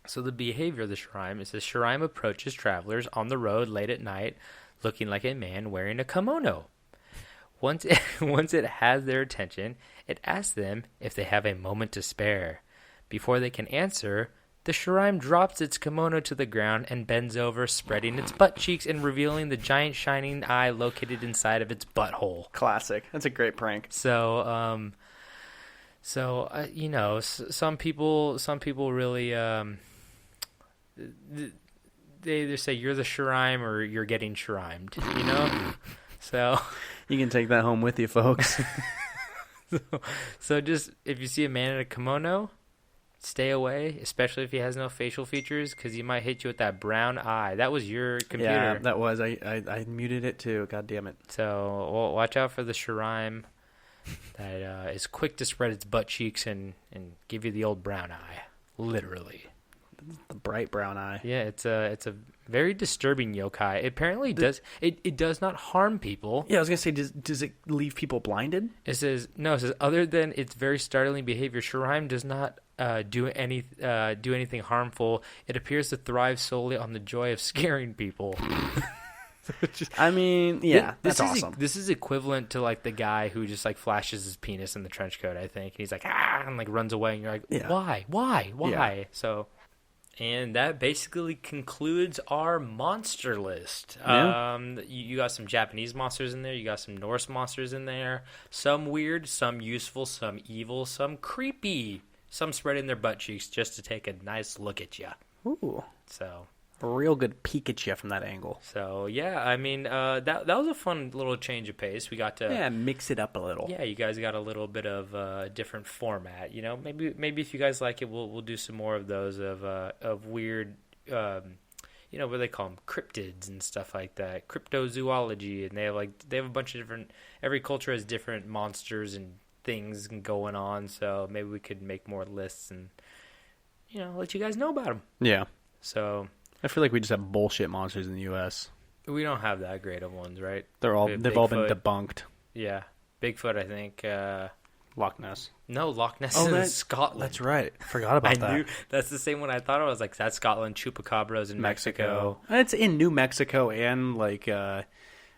Speaker 4: So the behavior of the shiraim is the shiraim approaches travelers on the road late at night looking like a man wearing a kimono. Once it has their attention, it asks them if they have a moment to spare. Before they can answer, the shiraim drops its kimono to the ground and bends over, spreading its butt cheeks and revealing the giant shining eye located inside of its butthole.
Speaker 5: Classic. That's a great prank.
Speaker 4: So, some people really, they either say you're the shiraim or you're getting shirimed, So
Speaker 5: you can take that home with you, folks.
Speaker 4: so just if you see a man in a kimono, stay away, especially if he has no facial features, because he might hit you with that brown eye. That was your computer.
Speaker 5: Yeah, that was. I muted it too. God damn it.
Speaker 4: So watch out for the shiraim that is quick to spread its butt cheeks and give you the old brown eye, literally.
Speaker 5: The bright brown eye.
Speaker 4: Yeah, it's a very disturbing yokai. It apparently does not harm people.
Speaker 5: Yeah, I was gonna say, does it leave people blinded?
Speaker 4: It says other than its very startling behavior, shiraim does not do anything harmful. It appears to thrive solely on the joy of scaring people.
Speaker 5: That's awesome.
Speaker 4: This is equivalent to like the guy who just like flashes his penis in the trench coat, I think. And he's like, and like runs away, and you're like, yeah. Why? Yeah. So, and that basically concludes our monster list.
Speaker 5: Yeah.
Speaker 4: You got some Japanese monsters in there. You got some Norse monsters in there. Some weird, some useful, some evil, some creepy. Some spreading their butt cheeks just to take a nice look at you.
Speaker 5: Ooh.
Speaker 4: So
Speaker 5: a real good peek at you from that angle.
Speaker 4: So yeah, that was a fun little change of pace. We got to
Speaker 5: mix it up a little.
Speaker 4: Yeah, you guys got a little bit of different format. Maybe if you guys like it, we'll do some more of those of weird, what they call them, cryptids and stuff like that, cryptozoology, and they have a bunch of different. Every culture has different monsters and things going on, so maybe we could make more lists and let you guys know about them.
Speaker 5: Yeah.
Speaker 4: So
Speaker 5: I feel like we just have bullshit monsters in the U.S.
Speaker 4: We don't have that great of ones, right?
Speaker 5: They've all been debunked.
Speaker 4: Yeah, Bigfoot, I think.
Speaker 5: Loch Ness.
Speaker 4: No, Loch Ness is in Scotland.
Speaker 5: That's right. Forgot about that.
Speaker 4: I knew that's the same one I thought. I was like, that's Scotland. Chupacabras in Mexico.
Speaker 5: It's in New Mexico and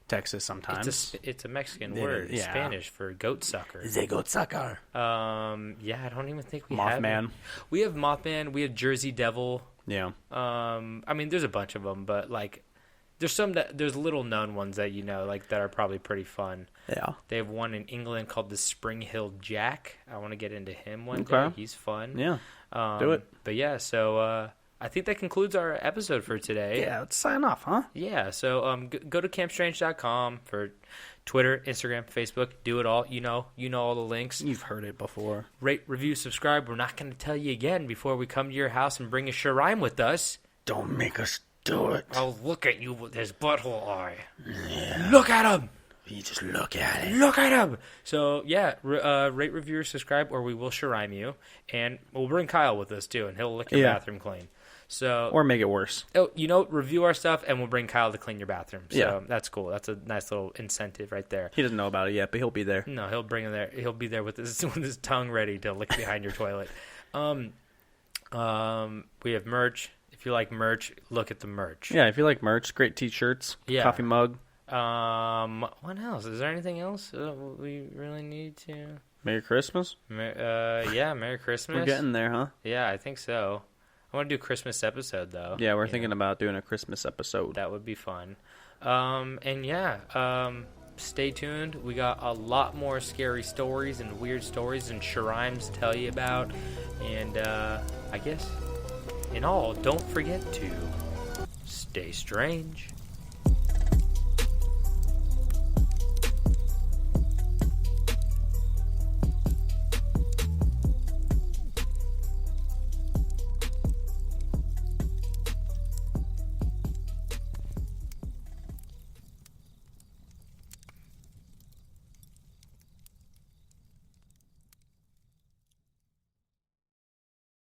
Speaker 5: Texas sometimes.
Speaker 4: It's a Mexican word. It's Spanish for goat sucker.
Speaker 5: The goat sucker.
Speaker 4: I don't even think we
Speaker 5: have
Speaker 4: Mothman. We have Mothman. We have Jersey Devil.
Speaker 5: Yeah.
Speaker 4: There's a bunch of them, but there's little known ones that that are probably pretty fun.
Speaker 5: Yeah.
Speaker 4: They have one in England called the Spring Hill Jack. I want to get into him one day. He's fun.
Speaker 5: Yeah. Do it.
Speaker 4: But yeah, so I think that concludes our episode for today.
Speaker 5: Yeah, let's sign off, huh?
Speaker 4: Yeah, so go to campstrange.com for Twitter, Instagram, Facebook. Do it all. You know all the links.
Speaker 5: You've heard it before.
Speaker 4: Rate, review, subscribe. We're not going to tell you again before we come to your house and bring a shiraim with us.
Speaker 5: Don't make us do it.
Speaker 4: I'll look at you with his butthole eye. Yeah. Look at him.
Speaker 5: You just look at it.
Speaker 4: Look at him. So, yeah, rate, review, subscribe, or we will shiraim you. And we'll bring Kyle with us, too, and he'll lick your bathroom clean. So
Speaker 5: Or make it worse.
Speaker 4: oh, review our stuff, and we'll bring Kyle to clean your bathroom. So
Speaker 5: Yeah.
Speaker 4: that's cool. That's a nice little incentive right there.
Speaker 5: He doesn't know about it yet, but he'll be there.
Speaker 4: No, he'll bring him there. He'll be there with his tongue ready to lick behind your toilet. We have merch. If you like merch, look at the merch.
Speaker 5: Yeah, if you like merch, great t-shirts,
Speaker 4: Yeah.
Speaker 5: coffee mug.
Speaker 4: What else? Is there anything else we really need to?
Speaker 5: Merry Christmas.
Speaker 4: Merry Christmas.
Speaker 5: We're getting there, huh?
Speaker 4: Yeah, I think so. I want to do a Christmas episode though.
Speaker 5: Yeah, we're thinking about doing a Christmas episode.
Speaker 4: That would be fun. Stay tuned. We got a lot more scary stories and weird stories and shrines to tell you about. And I guess in all, don't forget to stay strange.